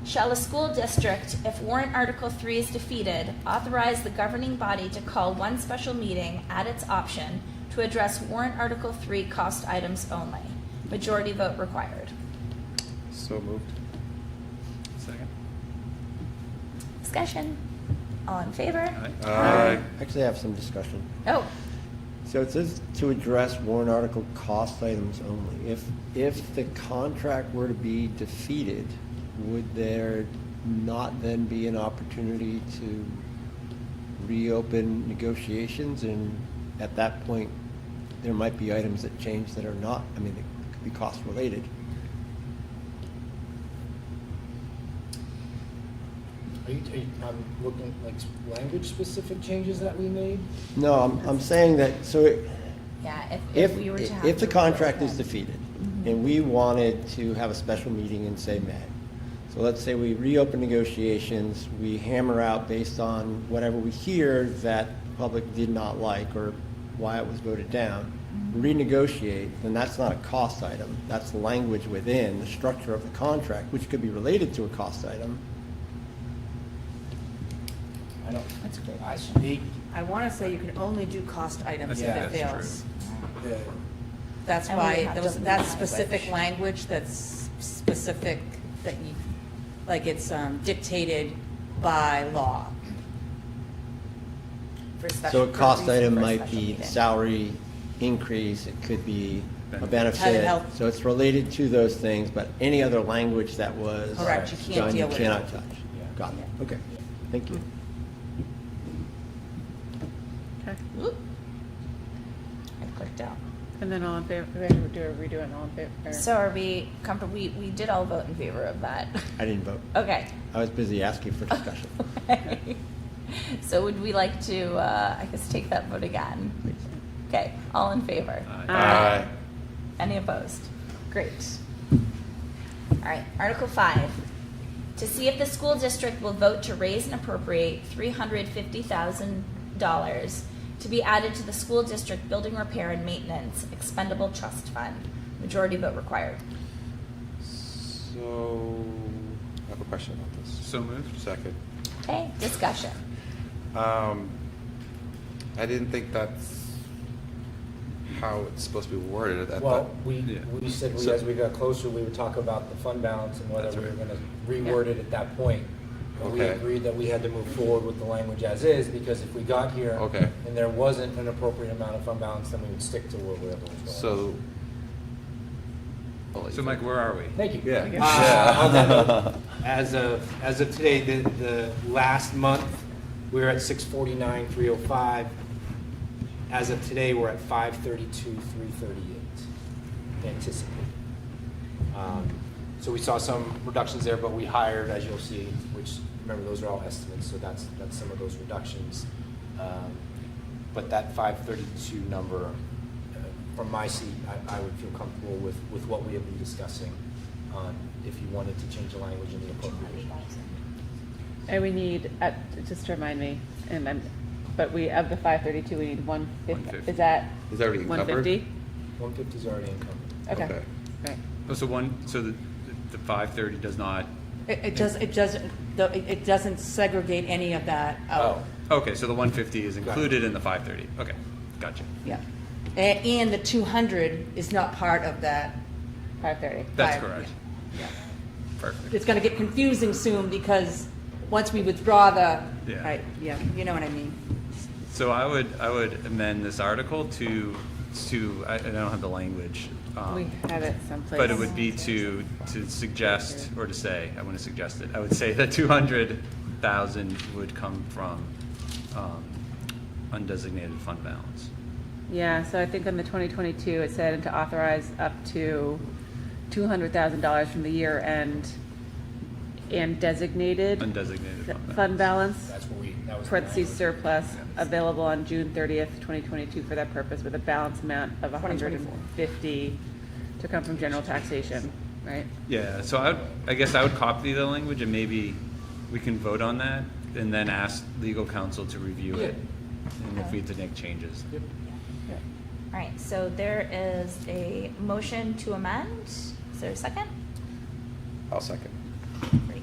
Shall a school district, if warrant Article 3 is defeated, authorize the governing body to call one special meeting at its option to address warrant Article 3 cost items only? Majority vote required. So moved. Second? Discussion? All in favor? Aye. Aye. Actually, I have some discussion. Oh, So it says to address warrant article cost items only. If the contract were to be defeated, would there not then be an opportunity to reopen negotiations? And at that point, there might be items that change that are not, I mean, they could be cost related. I'm looking like language-specific changes that we made? No, I'm saying that, so Yeah, if, we were to have if the to contract vote is then. defeated, and we wanted to have a special meeting in, say, May, so let's say we reopen negotiations, we hammer out based on whatever we hear that the public did not like or why it was voted down, renegotiate, then that's not a cost item. That's the language within the structure of the contract, which could be related to a cost item. I don't, That's a great I question. speak, I want to say you can only do cost items if Yeah, it that's fails. the, That's And we why, have to that leave specific language that's specific, that you, like it's dictated by law. For special- So a cost for reason item for a might special be meeting. salary increase, it could be a Benefit. benefit. Health. So it's related to those things, but any other language that was Correct, you can't done, deal with you it. cannot touch. Yeah. Got it, okay, thank you. Okay. Oop. I clicked out. And then all in favor, we're gonna do a redo it, all in favor? or- So are we comfortable? We did all vote in favor of that. I didn't vote. Okay. I was busy asking for discussion. So would we like to, I guess, take that vote again? Okay, all in favor? Aye. Any opposed? Great. All right, Article 5. To see if the school district will vote to raise and appropriate $350,000 to be added to the school district building repair and maintenance expendable trust fund. Majority vote required. So, I have a question about this. So moved. Second. Okay, discussion. I didn't think that's how it's supposed to be worded. I well, thought- Yeah. we said So- as we got closer, we would talk about the fund balance and whether That's we were right. gonna reword it at that point. And we Okay. agreed that we had to move forward with the language as is, because if we got here Okay. and there wasn't an appropriate amount of fund balance, then we would stick to whatever was going. So. I'll let you So Mike, where are we? Thank you. Yeah. On that note, as of today, the last month, we were at 649,305. As of today, we're at 532,338 anticipated. So we saw some reductions there, but we hired, as you'll see, which, remember, those are all estimates, so that's some of those reductions. But that 532 number, from my seat, I would feel comfortable with what we have been discussing on if you wanted to change the language in the appropriation. And we need, just to remind me, but we, of the 532, we need 150. 150. Is that Is that already encumbered? 150? 150 is already encumbered. Okay. Okay. Right. Oh, so the 530 does not, It doesn't segregate any of that out. okay, so the 150 is included in the 530. Okay, gotcha. Yeah. And the 200 is not part of that. 530. That's Five, correct. Yeah. Perfect. It's going to get confusing soon because once we withdraw the, Yeah. right, yeah, you know what I mean. So I would amend this article to I don't have the language. We have it someplace. But it would be to suggest, or to say, I want to suggest it, I would say that 200,000 would come from undesignated fund balance. Yeah, so I think on the 2022, it said to authorize up to $200,000 from the year end and designated Undesignated fund balance, That's what that was. the parentheses language. surplus, available on June 30th, 2022 for that purpose with a balance amount of 150 to come from general taxation, right? Yeah, so I guess I would copy the language and maybe we can vote on that and then ask legal counsel to review it. And if we have to make changes. All right, so there is a motion to amend. Is there a second? I'll second. Great.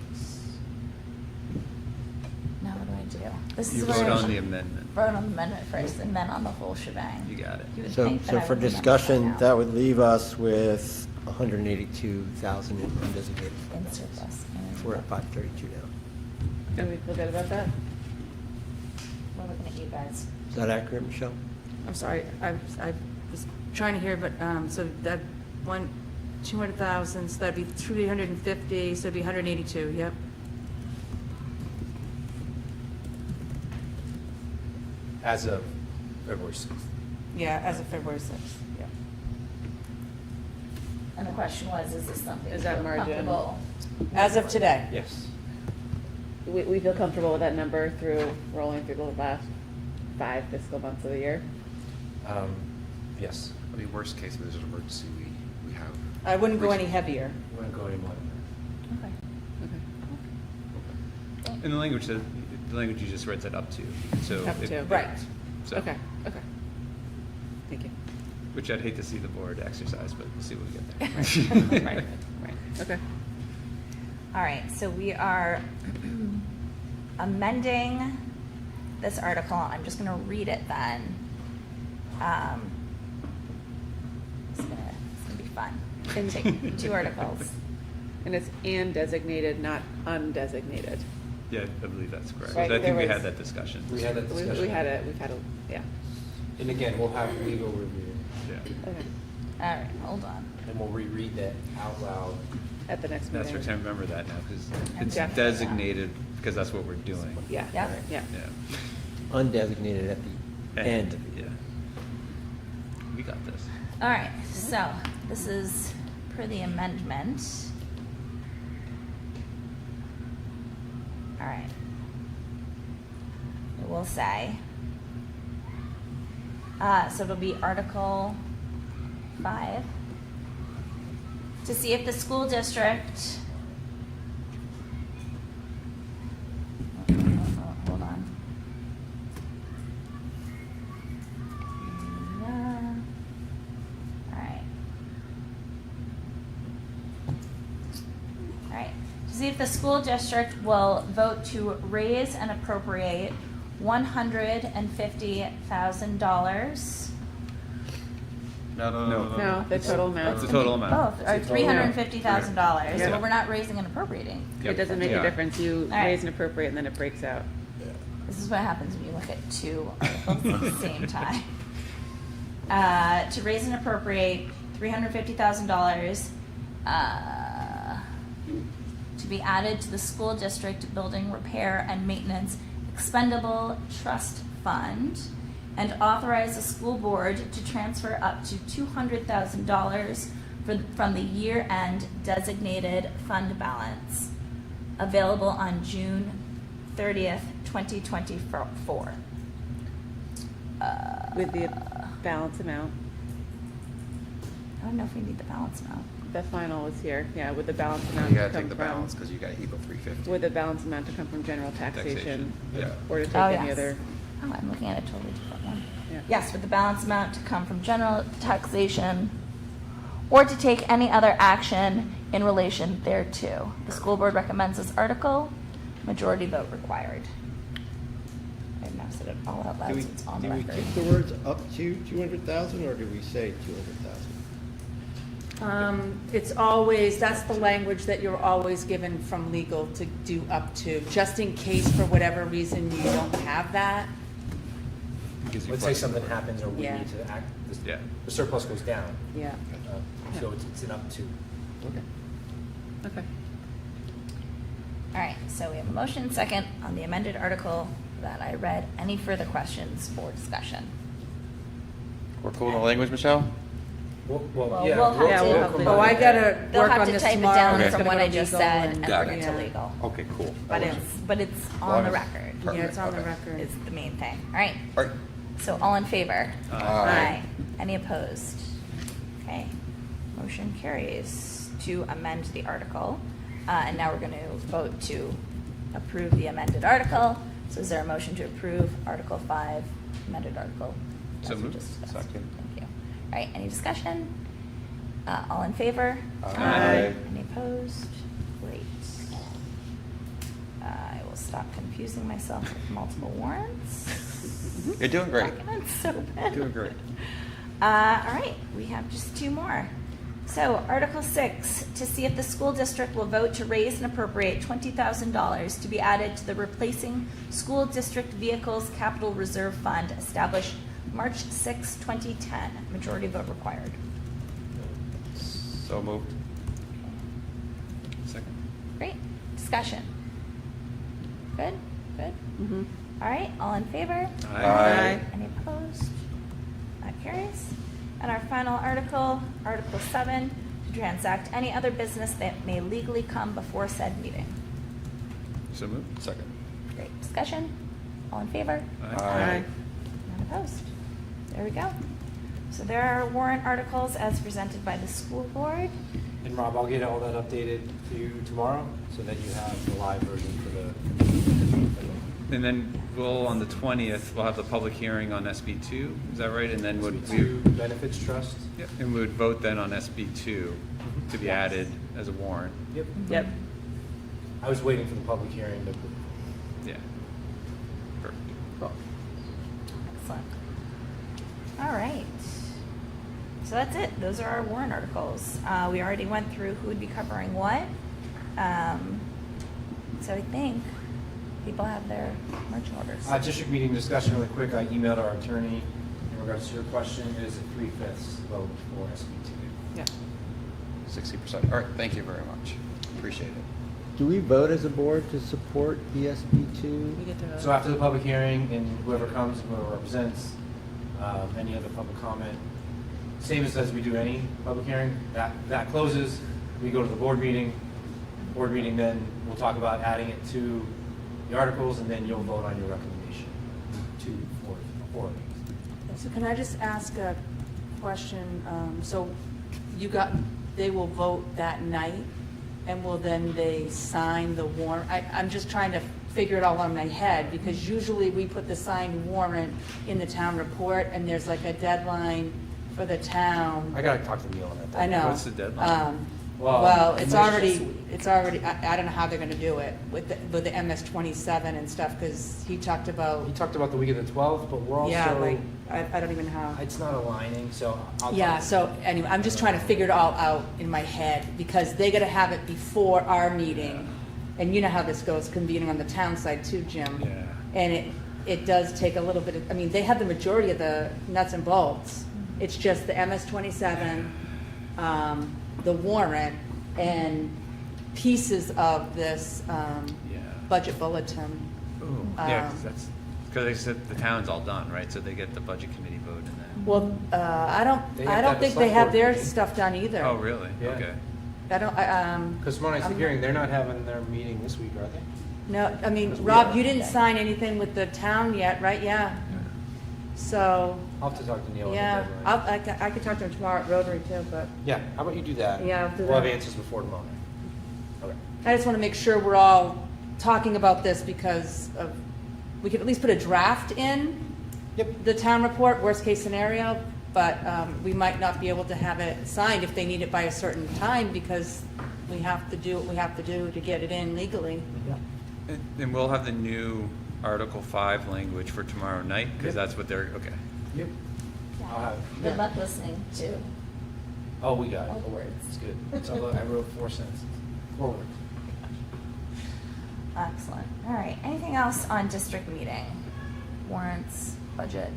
Now what do I do? This You is where vote I on should the amendment. Vote on the amendment first and then on the whole shebang. You got it. You would So, think that so I for would remember by discussion, now. that would leave us with 182,000 in undesignated fund In balance. surplus. So we're at 532 now. And we feel good about that? We're looking at you guys. Is that accurate, Michelle? I'm sorry, I was trying to hear, but, so that 200,000, so that'd be 350, so it'd be 182, yep. As of February 6th. Yeah, as of February 6th, yeah. And the question was, is this something Is that you're margin? comfortable? As of today. Yes. we feel comfortable with that number through rolling through the last 5 fiscal months of the year? Yes, I mean, worst case, if there's an emergency, we have. I wouldn't go any heavier. we wouldn't go any more than that. Okay. And the language you just read said up to, so. Up to. Right. So, Okay, okay. Thank you. which I'd hate to see the board exercise, but we'll see what we get there. Right, right, okay. All right, so we are amending this article. I'm just gonna read it then. It's gonna be fun. And- Take 2 articles. And it's and designated, not undesignated. Yeah, I believe that's correct. Right, I there think we was- had that discussion. We had that discussion. We've had a, yeah. And again, we'll have legal review, Yeah. Okay. All right, hold on. and we'll reread that out loud. At the next meeting. That's right, I remember that now, because it's Yeah. designated, because that's what we're doing. Yeah, Yeah. yeah. Yeah. Undesignated at the end. Yeah. We got this. All right, so this is per the amendment. All right. It will say, so it'll be Article 5. To see if the school district, hold on. Yeah. All right. All right. To see if the school district will vote to raise and appropriate $150,000. No. No, the total amount. That's the total amount. Both, or $350,000. Yeah. Well, we're not raising and appropriating. It doesn't make a Yeah. difference. You All right. raise and appropriate and then it breaks out. This is what happens when you look at 2 articles at the same time. To raise and appropriate $350,000 to be added to the school district building repair and maintenance expendable trust fund, and authorize the school board to transfer up to $200,000 from the year-end designated fund balance available on June 30th, 2024. With the balance amount. I don't know if we need the balance amount. The final is here, yeah, with the balance amount You to gotta come take the from. balance, because you got heap of 350. With the balance amount to come from general taxation. Taxation, yeah. Or to take Oh, any yes. other, Oh, I'm looking at a totally different one. Yeah. Yes, with the balance amount to come from general taxation or to take any other action in relation thereto. The school board recommends this article, majority vote required. I've now said it all out loud, so it's on the Do we record. keep the words up to 200,000 or do we say 200,000? It's always, that's the language that you're always given from legal to do up to, just in case for whatever reason you don't have that. Gives you Let's say flexibility. something happens or we Yeah. need to act, Yeah. the surplus goes down. yeah, So it's an up to. Okay. okay. All right, so we have a motion second on the amended article that I read. Any further questions or discussion? We're cool in the language, Michelle? Well, yeah, we'll have Yeah, to- we'll have come to- Oh, I back. gotta They'll work have on to this type it tomorrow. down Okay. It's from gonna what go I just legal said and- and Got bring it. it to Yeah. legal. Okay, cool. But it's on the record. Yeah, it's on the Okay. record. Is the main thing. All right. All right. So all in favor? Aye. Any opposed? Okay. Motion carries to amend the article. And now we're going to vote to approve the amended article. So is there a motion to approve Article 5, amended article? So as we moved. just discussed? Second. Thank you. All right, any discussion? All in favor? Aye. Any opposed? Great. I will stop confusing myself with multiple warrants. You're doing great. Documents, so bad. Doing great. All right, we have just 2 more. So Article 6, to see if the school district will vote to raise and appropriate $20,000 to be added to the Replacing School District Vehicles Capital Reserve Fund established March 6, 2010. Majority vote required. So moved. Second. Great. Discussion. Good? Good? Mm-hmm. All right, all in favor? Aye. Any opposed? That carries. And our final article, Article 7, to transact any other business that may legally come before said meeting. So moved. Second. Great. Discussion? All in favor? Aye. None opposed. There we go. So there are warrant articles as presented by the school board. And Rob, I'll get all that updated to you tomorrow so that you have the live version for the. And then we'll, on the 20th, we'll have the public hearing on SB2, is that right? And then would we, SB2 Benefits Trust. yeah, and we would vote then on SB2 to be added as a warrant. Yep. Yep. I was waiting for the public hearing to. Yeah. Perfect. Excellent. All right. So that's it. Those are our warrant articles. We already went through who would be covering what. So I think people have their marching orders. District meeting discussion really quick. I emailed our attorney in regards to your question. It is a 3/5 vote for SB2. Yeah. 60%. All right, thank you very much. Appreciate it. Do we vote as a board to support the SB2? We get to vote. So after the public hearing and whoever comes, whoever represents, any other public comment, same as we do any public hearing, that closes, we go to the board meeting. Board meeting, then we'll talk about adding it to the articles, and then you'll vote on your recommendation for it. So can I just ask a question? So they will vote that night, and will then they sign the warrant? I'm just trying to figure it all on my head, because usually we put the signed warrant in the town report, and there's like a deadline for the town. I gotta talk to Neil on that. I know. What's the deadline? Well, it's Commissioners- already, I don't know how they're gonna do it with the MS-27 and stuff, because he talked about, He talked about the week of the 12th, but we're also. yeah, like, I don't even know how. It's not aligning, so I'll. Yeah, talk- so anyway, I'm just trying to figure it all out in my head, because they gotta have it before our meeting. And you know how this goes, convening on the town side too, Jim. Yeah. And it does take a little bit of, I mean, they have the majority of the nuts and bolts. It's just the MS-27, the warrant, and pieces of this Yeah. budget bulletin. Ooh. Yeah, because they said the town's all done, right? So they get the budget committee vote and then. Well, I They have don't to have a think they select have board their meeting. stuff done either. Oh, really? Yeah. Okay. I don't, Because tomorrow night's the I'm hearing, they're not having their meeting this week, are they? no, I mean, Because we Rob, are. you didn't sign anything with the town yet, right? Yeah. So, I'll have to talk to Neil. on the yeah, deadline. I could talk to him tomorrow at Rotary too, but Yeah, how about you do that? Yeah, I'll do We'll have that. answers before tomorrow night. Okay. I just want to make sure we're all talking about this, because of, we could at least put a draft in Yep. the town report, worst case scenario, but we might not be able to have it signed if they need it by a certain time, because we have to do what we have to do to get it in legally. And we'll have the new Article 5 language for tomorrow night, because Yep. that's what they're, okay. Yep. I'll have. Good luck listening to Oh, we got it. all the words. It's good. So I wrote 4 sentences. 4 words. Excellent. All right. Anything else on district meeting? Warrants, budget?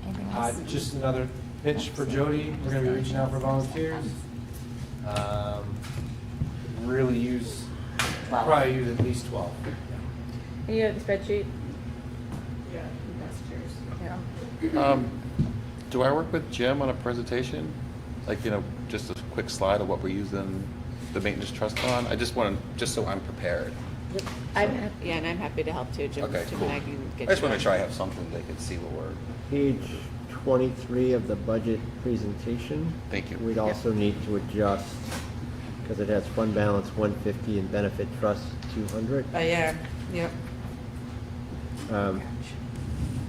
Anything else? Just another pitch for Jody. We're gonna be reaching out for volunteers. Really use, probably use at least 12. Are you at the spreadsheet? Yeah. Do I work with Jim on a presentation? Like, just a quick slide of what we're using the maintenance trust on? I just want to, just so I'm prepared. Yeah, and I'm happy to help too, Jim. Okay, Jim cool. and I can I get just you want to on. try to have something they can see what we're, Page 23 of the budget presentation. Thank you. We'd also need to adjust, because it has fund balance 150 and benefit trust 200. Yeah, yeah.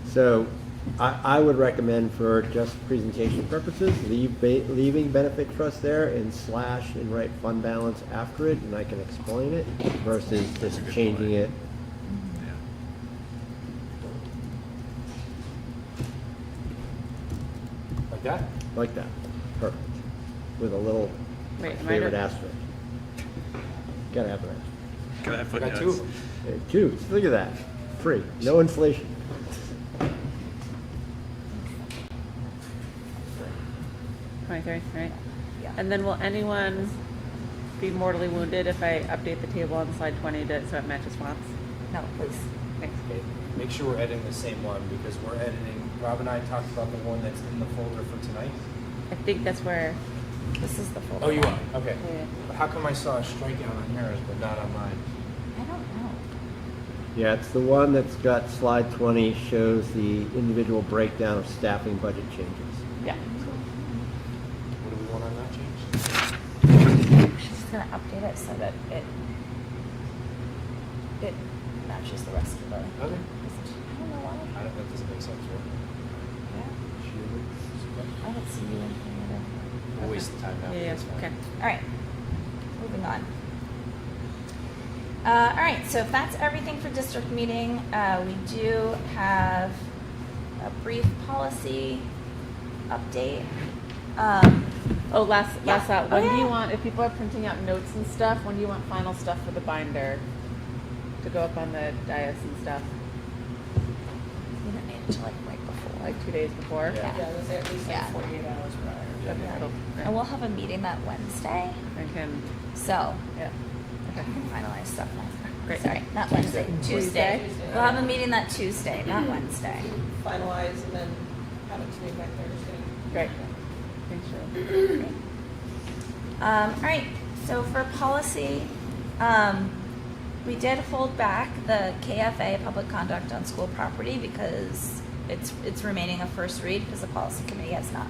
So I would recommend, for just presentation purposes, leaving benefit trust there and slash and write fund balance after it, and I can explain it, versus just changing it. Yeah. Like that? Like that. Perfect. With a little Wait, am I favorite not- asterisk. Gotta have that. Can I I put got 2 of them. Choose. Look at that. Free. No inflation. 23, right? Yeah. And then will anyone be mortally wounded if I update the table on slide 20 so it matches fonts? No, please. Thanks. Okay, make sure we're editing the same one, because we're editing, Rob and I talked about the one that's in the folder for tonight. I think that's where, This is the folder. Oh, you are? Okay. Yeah. But how come I saw a strikeout on yours, but not on mine? I don't know. Yeah, it's the one that's got slide 20 shows the individual breakdown of staffing budget changes. Yeah. What do we want on that change? She's just gonna update it so that it matches the rest of the. Okay. I don't know why. That doesn't make sense, right? Yeah, I don't see you in here either. We'll waste the time now. Yeah, That's fine. okay. All right, moving on. All right, so if that's everything for district meeting, we do have a brief policy update. Oh, last out. Oh, When do yeah. you want, if people are printing out notes and stuff, when do you want final stuff for the binder to go up on the dais and stuff? We don't need it till like right before. Like 2 days before? Yeah. Yeah, there's at least Yeah. like 48 hours prior. Okay, cool. And we'll have a meeting that Wednesday, I can, so yeah. I can finalize stuff now. Great. Sorry, not Wednesday, Tuesday. Tuesday. We'll have a meeting that Tuesday, not Wednesday. Finalize and then have it to me by Thursday. Great. Thanks, Shirley. All right, so for policy, we did hold back the KFA, public conduct on school property, because it's remaining a first read because the policy committee has not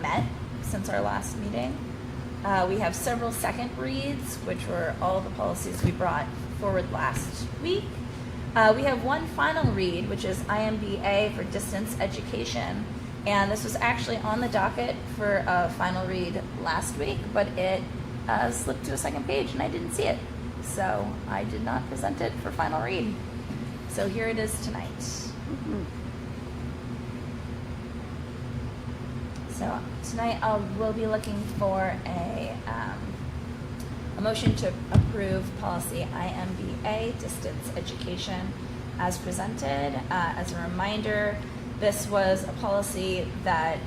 met since our last meeting. We have several second reads, which were all the policies we brought forward last week. We have one final read, which is IMBA for distance education. And this was actually on the docket for a final read last week, but it slipped to a second page and I didn't see it. So I did not present it for final read. So here it is tonight. So tonight we'll be looking for a motion to approve policy IMBA, distance education, as presented. As a reminder, this was a policy that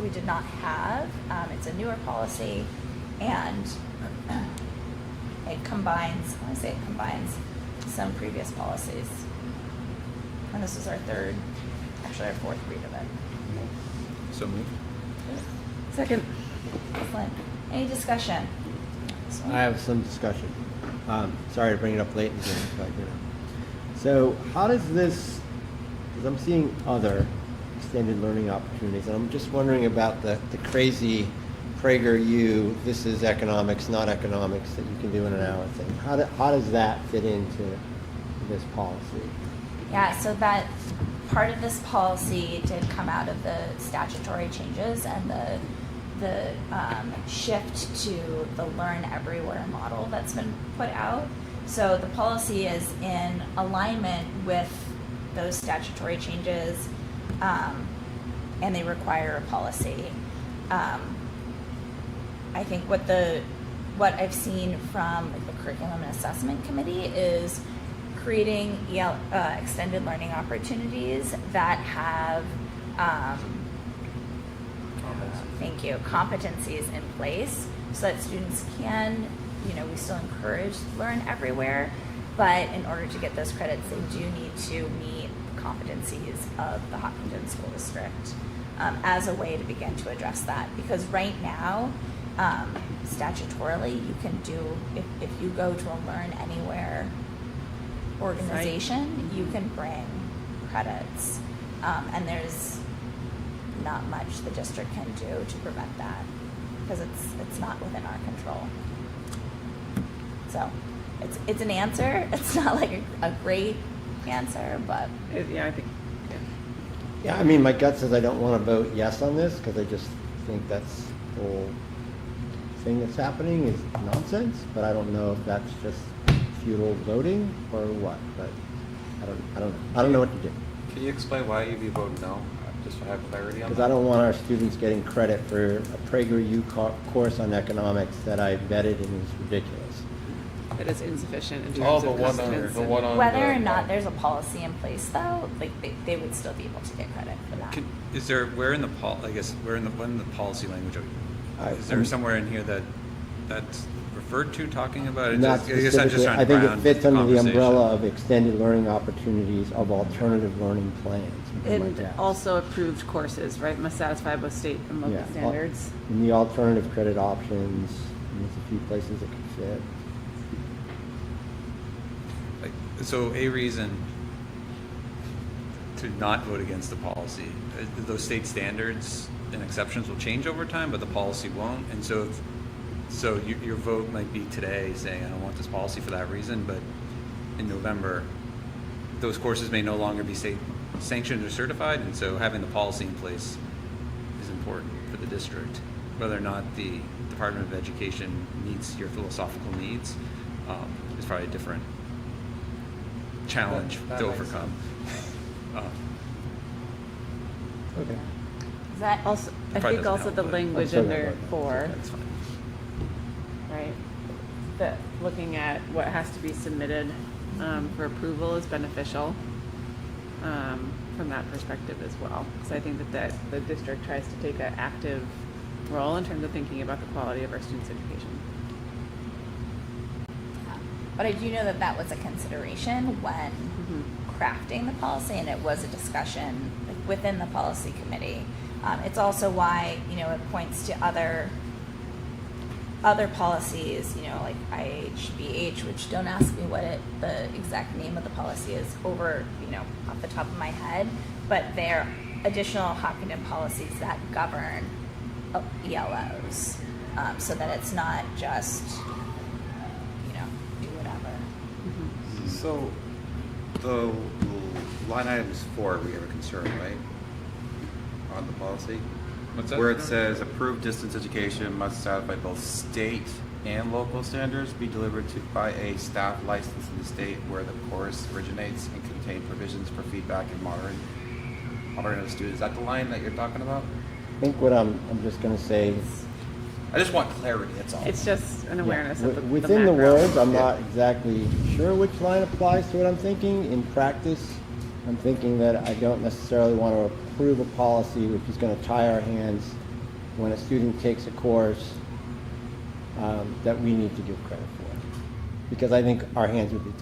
we did not have. It's a newer policy, and it combines, I want to say it combines some previous policies. And this is our fourth read of it. So moved. Second. Excellent. Any discussion? I have some discussion. Sorry to bring it up late in the game, but you know. So how does this, because I'm seeing other extended learning opportunities, and I'm just wondering about the crazy PragerU, this is economics, not economics, that you can do in an hour thing. How does that fit into this policy? Yeah, so that part of this policy did come out of the statutory changes and the shift to the Learn Everywhere model that's been put out. So the policy is in alignment with those statutory changes, and they require a policy. I think what I've seen from the Curriculum and Assessment Committee is creating extended learning opportunities that have competencies in place so that students can, we still encourage Learn Everywhere, but in order to get those credits, they do need to meet the competencies of the Hopkinton School District as a way to begin to address that. Because right now, statutorily, you can do, if you go to a Learn Anywhere organization, you can bring credits, and there's not much the district can do to prevent that because it's not within our control. So it's an answer. It's not like a great answer, but Yeah, I think, Yeah, I mean, my gut says I don't want to vote yes on this because I just think that's the whole thing that's happening is nonsense, but I don't know if that's just futile voting or what, but I don't know what to do. Can you explain why you'd be voting no? Just to have clarity on that. Because I don't want our students getting credit for a PragerU course on economics that I vetted and is ridiculous. It is insufficient in Oh, terms the of one on, competence the and- one on. whether or the- not there's a policy in place, though, like they would still be able to get credit for that. Is there, where in the when in the policy language, is there I'm- somewhere in here that's referred to talking about it? Not I guess I'm just specifically, trying I to think it ground fits the under the conversation. umbrella of extended learning opportunities of alternative learning plans. would be my And guess. also approved courses, right, must satisfy both state and local Yeah, standards. In the alternative credit options, and there's a few places it could fit. So a reason to not vote against the policy, those state standards and exceptions will change over time, but the policy won't. And so, your vote might be today saying, I don't want this policy for that reason, but in November, those courses may no longer be state sanctioned or certified, and so having the policy in place is important for the district. Whether or not the Department of Education meets your philosophical needs is probably a different challenge That to makes overcome. Okay. Is that also, I Probably think doesn't also help, the but- language I'm sorry under about that. 4, That's fine. right? That looking at what has to be submitted for approval is beneficial from that perspective as well. Because I think that the district tries to take an active role in terms of thinking about the quality of our students' education. But I do know that that was a consideration when crafting the policy, and it was a discussion within the policy committee. It's also why, it points to other policies, like IHBH, which don't ask me what the exact name of the policy is off the top of my head, but they're additional Hopkinton policies that govern ELOs, so that it's not just, do whatever. So, the line item is 4, we have a concern, right? On the policy? What's that? Where it says approved distance education must satisfy both state and local standards, be delivered by a staff licensed in the state where the course originates, and contain provisions for feedback and monitoring of students. Is that the line that you're talking about? I think what I'm just gonna say, I just want clarity, that's all. It's just an awareness yeah, of the within the macro. words, I'm not exactly sure which line applies to what I'm thinking. In practice, I'm thinking that I don't necessarily want to approve a policy which is going to tie our hands when a student takes a course that we need to give credit for. Because I think our hands would be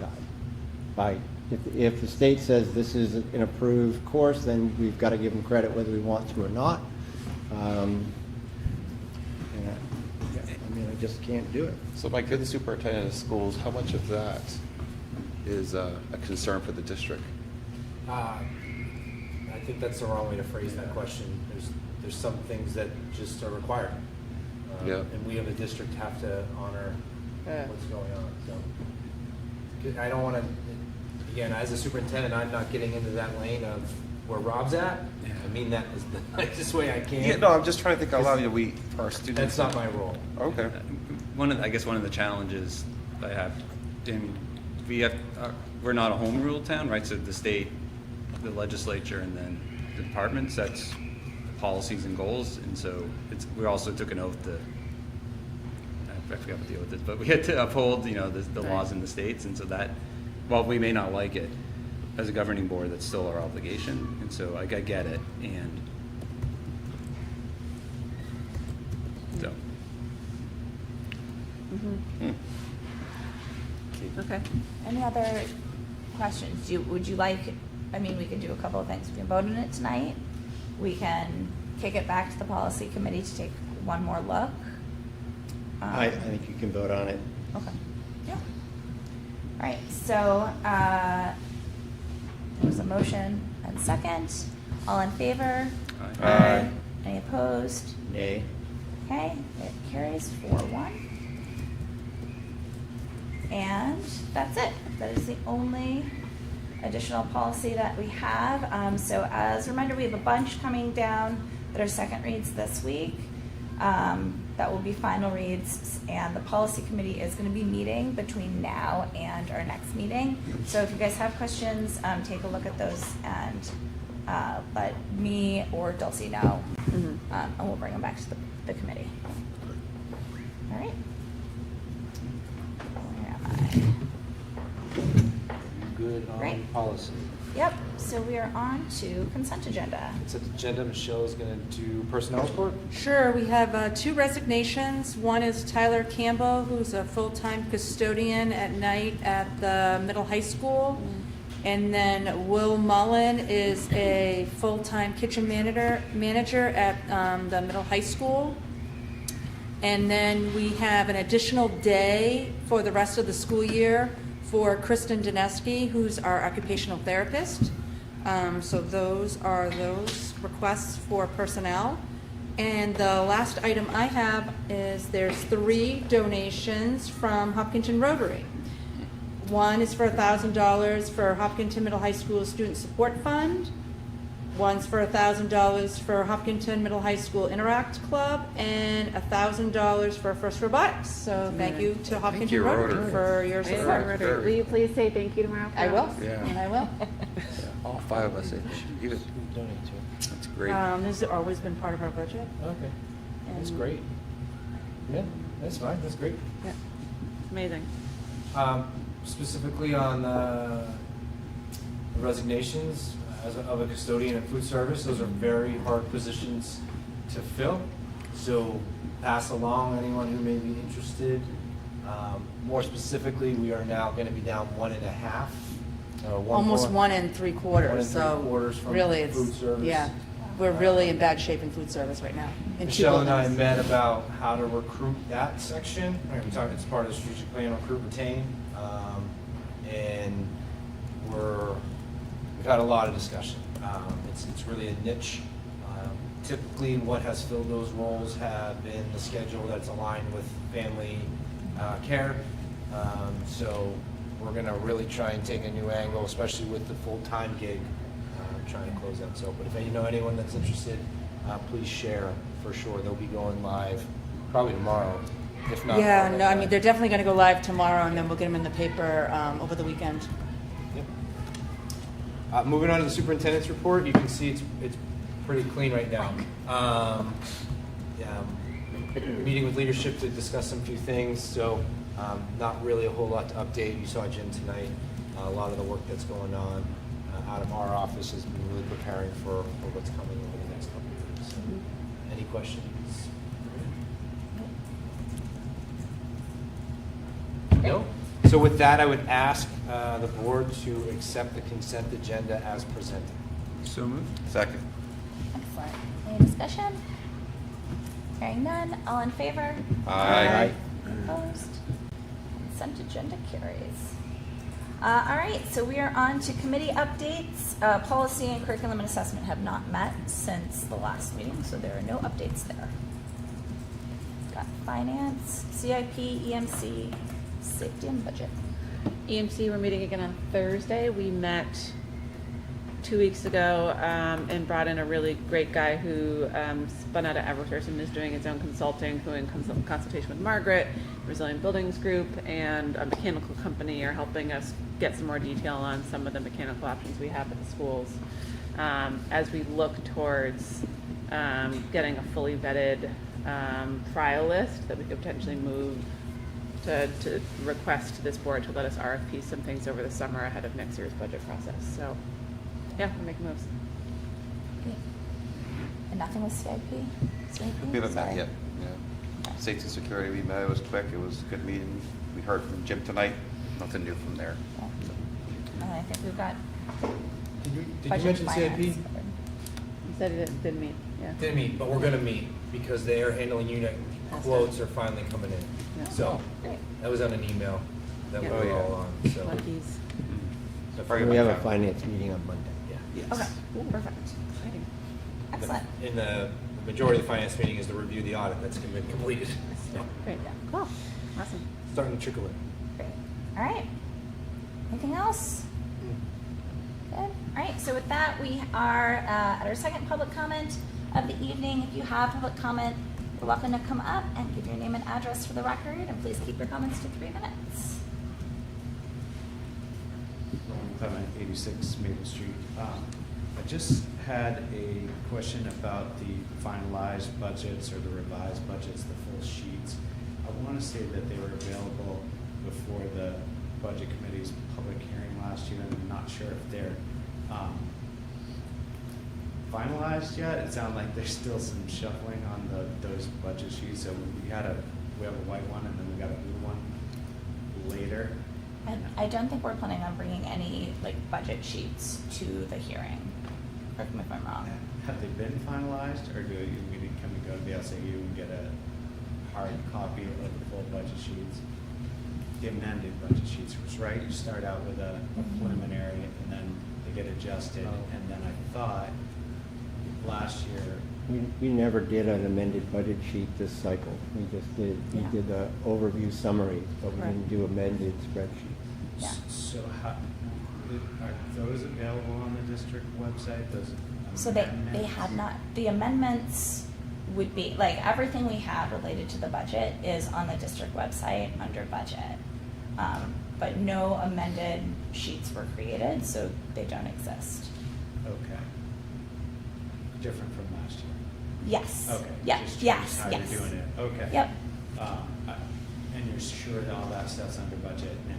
tied. If the state says this is an approved course, then we've got to give them credit whether we want to or not. I just can't do it. So Mike, you're the superintendent of schools, how much of that is a concern for the district? I think that's the wrong way to phrase that question. There's some things that just are required. Yeah. And we, as a district, have to honor what's going on. So I don't want to, again, as a superintendent, I'm not getting into that lane of where Rob's at. I mean that is the nicest way I can. Yeah, no, I'm just trying to think out loud, for our students. That's not my role. Okay. I guess one of the challenges I have, we're not a home rule town, right? So the state, the legislature, and then the department sets policies and goals, and so we also took an oath to, I forgot what the oath is, but we had to uphold, the laws in the states, and so that, while we may not like it, as a governing board, that's still our obligation, and so I get it, and so. Okay. Any other questions? Would you like, we can do a couple of things. We can vote on it tonight. We can kick it back to the policy committee to take one more look. I think you can vote on it. Okay. Yeah. All right, so there was a motion and second. All in favor? Aye. Aye. Any opposed? Nay. Okay, it carries 4-1. And that's it. That is the only additional policy that we have. So as a reminder, we have a bunch coming down that are second reads this week. That will be final reads, and the policy committee is going to be meeting between now and our next meeting. So if you guys have questions, take a look at those and let me or Dulcie know, and we'll bring them back to the committee. All right. Where am I? Good on Great. policy. Yep, so we are on to consent agenda. Consent agenda, Michelle is going to do personnel report. Sure, we have 2 resignations. One is Tyler Campbell, who's a full-time custodian at night at the middle high school. And then Will Mullen is a full-time kitchen manager at the middle high school. And then we have an additional day for the rest of the school year for Kristen Dineski, who's our occupational therapist. So those are those requests for personnel. And the last item I have is there's 3 donations from Hopkinton Rotary. One is for $1,000 for Hopkinton Middle High School Student Support Fund. One's for $1,000 for Hopkinton Middle High School Interact Club, and $1,000 for First Robotics. So thank you to Hopkinton you, Rotary Rotary. for your support. Will you please say thank you tomorrow? I will. Yeah. I will. All 5 of us, even, Donate to. that's great. This has always been part of our budget. Okay, that's And- great. Yeah, that's fine, that's great. Yeah, amazing. Specifically on the resignations of a custodian and food service, those are very hard positions to fill. So pass along anyone who may be interested. More specifically, we are now going to be down 1.5. Almost 1 3/4. So 1 3/4 from really, it's food service. yeah, we're really in bad shape in food service right now. In two Michelle and I buildings. met about how to recruit that section. We talked, it's part of the strategic plan, recruit, retain. And we've had a lot of discussion. It's really a niche. Typically, what has filled those roles have been the schedule that's aligned with family care. So we're gonna really try and take a new angle, especially with the full-time gig, trying to close that. So, but if you know anyone that's interested, please share for sure. They'll be going live probably tomorrow, if not. Yeah, Friday no, I mean, night. they're definitely going to go live tomorrow, and then we'll get them in the paper over the weekend. Yep. Moving on to the superintendent's report, you can see it's pretty clean right now. Meeting with leadership to discuss some few things, so not really a whole lot to update. You saw Jim tonight. A lot of the work that's going on out of our office has been really preparing for what's coming over the next couple of years. So, any questions? No? So with that, I would ask the board to accept the consent agenda as presented. So moved. Second. Excellent. Any discussion? Hearing none, all in favor? Aye. Opposed? Consent agenda carries. All right, so we are on to committee updates. Policy and curriculum and assessment have not met since the last meeting, so there are no updates there. Got finance, CIP, EMC, safety and budget. EMC, we're meeting again on Thursday. We met 2 weeks ago and brought in a really great guy who spun out of Eversource and is doing his own consulting, who in consultation with Margaret, Resilient Buildings Group, and a mechanical company are helping us get some more detail on some of the mechanical options we have at the schools. As we look towards getting a fully vetted trial list that we could potentially move to request to this board to let us RFP some things over the summer ahead of next year's budget process. So, yeah, we're making moves. Okay. And nothing with CIP? We haven't met Sorry. yet. Safety and security, we met, it was quick, it was a good meeting. We heard from Jim tonight, nothing new from there. Yeah. And I think we've got Did you budget mention finance. CIP? You said it didn't meet, yeah. Didn't meet, but we're gonna meet because they are handling unit quotes are finally coming in. Yeah. So Great. that was on an email that we Yeah. were all on, so. Luckies. so Probably We have a about- finance meeting on Monday. Yeah. Okay, perfect. Exciting. Excellent. In the majority of the finance meeting is to review the audit that's been completed. So, Great, cool, awesome. starting to trickle in. Great. All right. Anything else? Good. All right, so with that, we are at our second public comment of the evening. If you have public comment, you're welcome to come up and give your name and address for the record, and please keep your comments to 3 minutes. Clement, 86 Maple Street. I just had a question about the finalized budgets or the revised budgets, the full sheets. I want to say that they were available before the Budget Committee's public hearing last year, and I'm not sure if they're finalized yet. It sounded like there's still some shuffling on those budget sheets. So we have a white one, and then we got a blue one later. I don't think we're planning on bringing any budget sheets to the hearing. Correct me if I'm wrong. Have they been finalized, or can we go to the SAU and get a hard copy of the full budget sheets? the amended budget sheets, which, right, you start out with a preliminary and then they get adjusted. And then I thought last year, We never did an amended budget sheet this cycle. We just did, we Yeah. did the overview summaries, but we Right. didn't do amended spreadsheets. Yeah. so how, are those available on the district website, those So they amendments? have not, the amendments would be, like, everything we have related to the budget is on the district website under budget. But no amended sheets were created, so they don't exist. Okay. Different from last year? Yes. Okay. Yeah, just change yes, how yes. you're doing it, okay. Yep. And you're sure that all that stuff's under budget now,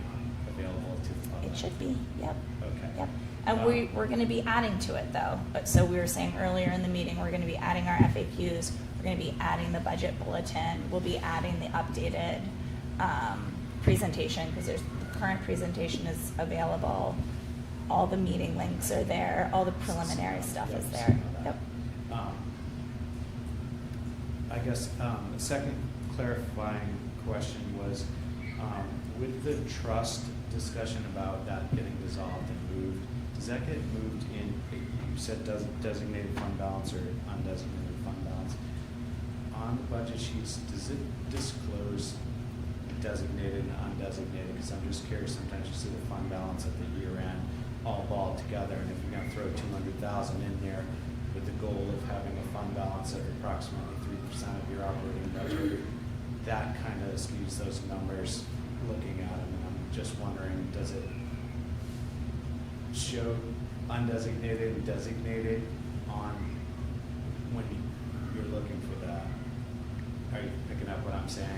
available to the public? It should be, yep. Okay. Yep. And we're gonna be adding to it though. But so we were saying earlier in the meeting, we're gonna be adding our FAQs, we're gonna be adding the budget bulletin, we'll be adding the updated, presentation, because the current presentation is available. All the meeting links are there, all the preliminary stuff is there. Yep. I guess, the second clarifying question was, with the trust discussion about that getting dissolved and moved, does that get moved in, you said designated fund balance or undesignated fund balance? On the budget sheets, does it disclose designated and undesignated? Because I'm just curious, sometimes you see the fund balance at the year end all balled together, and if you're gonna throw 200,000 in there with the goal of having a fund balance of approximately 3% of your operating budget, that kind of skews those numbers looking at them, and I'm just wondering, does it show undesignated and designated on when you're looking for that? Are you picking up what I'm saying?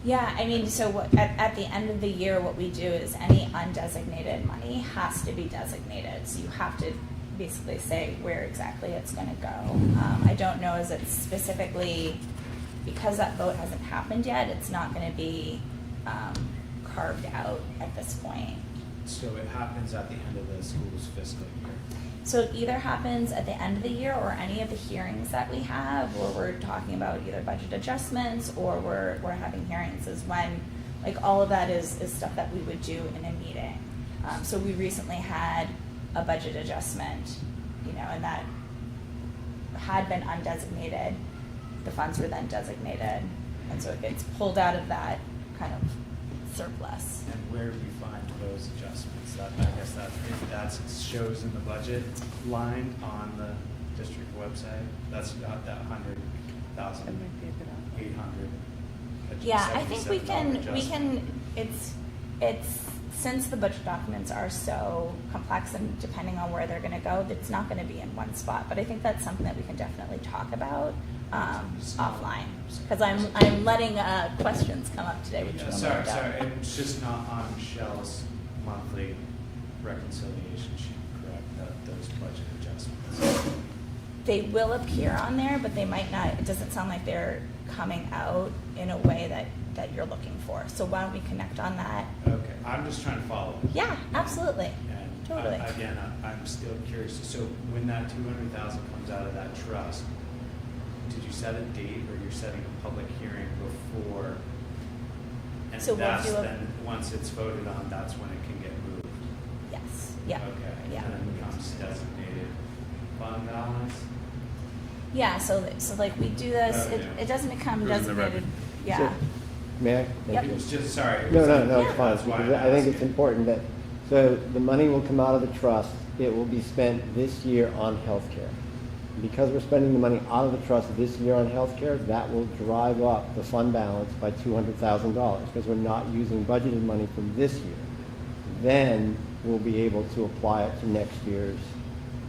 Yeah, I mean, so what, at the end of the year, what we do is any undesignated money has to be designated. So you have to basically say where exactly it's gonna go. I don't know, is it specifically, because that vote hasn't happened yet, it's not gonna be carved out at this point. So it happens at the end of the school's fiscal year. So it either happens at the end of the year or any of the hearings that we have, where we're talking about either budget adjustments or we're having hearings, is when, like, all of that is stuff that we would do in a meeting. So we recently had a budget adjustment, you know, and that had been undesignated. The funds were then designated, and so it gets pulled out of that kind of surplus. And where do we find those adjustments? That, I guess that shows in the budget line on the district website. That's not that 100,000, That might be a good option. 800. Yeah, I think we $77 can, it's, since the budget documents are so complex and depending on where they're gonna go, it's not gonna be in one spot, but I think that's something that we can definitely talk about, offline. Cause I'm letting, questions come up today, which Yeah, will no sorry, doubt. it's just not on Michelle's monthly reconciliation sheet, correct, those budget adjustments? They will appear on there, but they might not, it doesn't sound like they're coming out in a way that you're looking for. So why don't we connect on that? Okay, I'm just trying to follow. Yeah, absolutely. And Totally. again, I'm still curious, so when that 200,000 comes out of that trust, did you set a date or you're setting a public hearing before? And So we'll that's do a- then, once it's voted on, that's when it can get moved? Yes, yeah. Okay, Yeah. and then it becomes designated fund balance? Yeah, so like we do this, Oh, yeah. it doesn't become Goes in the designated, revenue. yeah. So, may I? Thank Yep. you. It was just, sorry. it No, was- no, Yeah. it's fine, That's why because I'm I think it's asking. important that, so the money will come out of the trust, it will be spent this year on healthcare. Because we're spending the money out of the trust this year on healthcare, that will drive up the fund balance by $200,000, because we're not using budgeted money from this year. Then we'll be able to apply it to next year's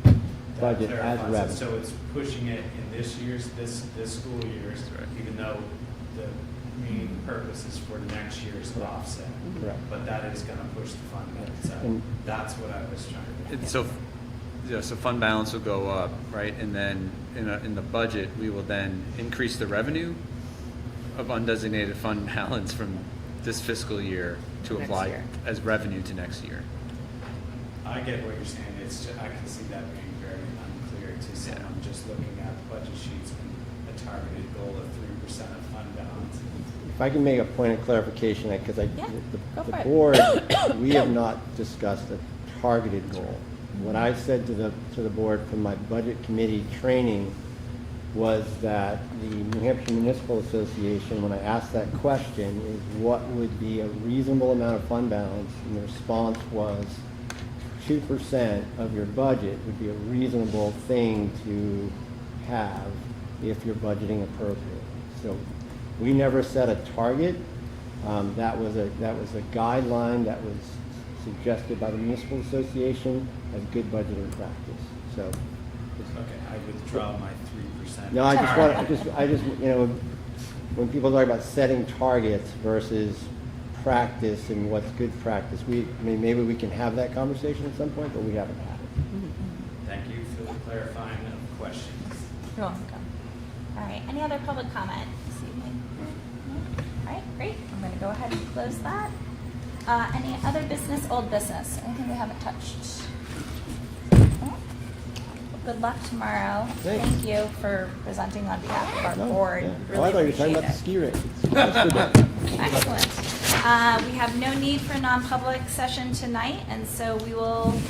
That budget as clarifies it. revenue. So it's pushing it in this year's, this school year's, Right. even though the main purpose is for next year's offset. Correct. But that is gonna push the fund balance up. And- That's what I was trying to. And so, yeah, so fund balance will go up, right? And then in the budget, we will then increase the revenue of undesignated fund balance from this fiscal year to Next apply year. as revenue to next year. I get what you're saying, it's, I can see that being very unclear to someone just looking at the budget sheets and a targeted goal of 3% of fund balance. if I can make a point of clarification, because Yeah, go the for it. board, we have not discussed a targeted goal. What I said to the board from my budget committee training was that the New Hampshire Municipal Association, when I asked that question, is what would be a reasonable amount of fund balance? And the response was 2% of your budget would be a reasonable thing to have if you're budgeting appropriately. So we never set a target. That was a guideline that was suggested by the Municipal Association as good budgeting practice. So. Okay, I withdraw my 3%. No, I just, you know, when people talk about setting targets versus practice and what's good practice, I mean, maybe we can have that conversation at some point, but we haven't had it. Thank you for the clarifying of questions. You're welcome. All right, any other public comment this evening? No? All right, great. I'm going to go ahead and close that. Any other business, old business? Anything we haven't touched? No? Good luck tomorrow. Thanks. Thank you for presenting on behalf of our No, board. yeah. Really Oh, I thought you were talking appreciate about the it. ski race. Excellent. We have no need for non-public session tonight, and so we will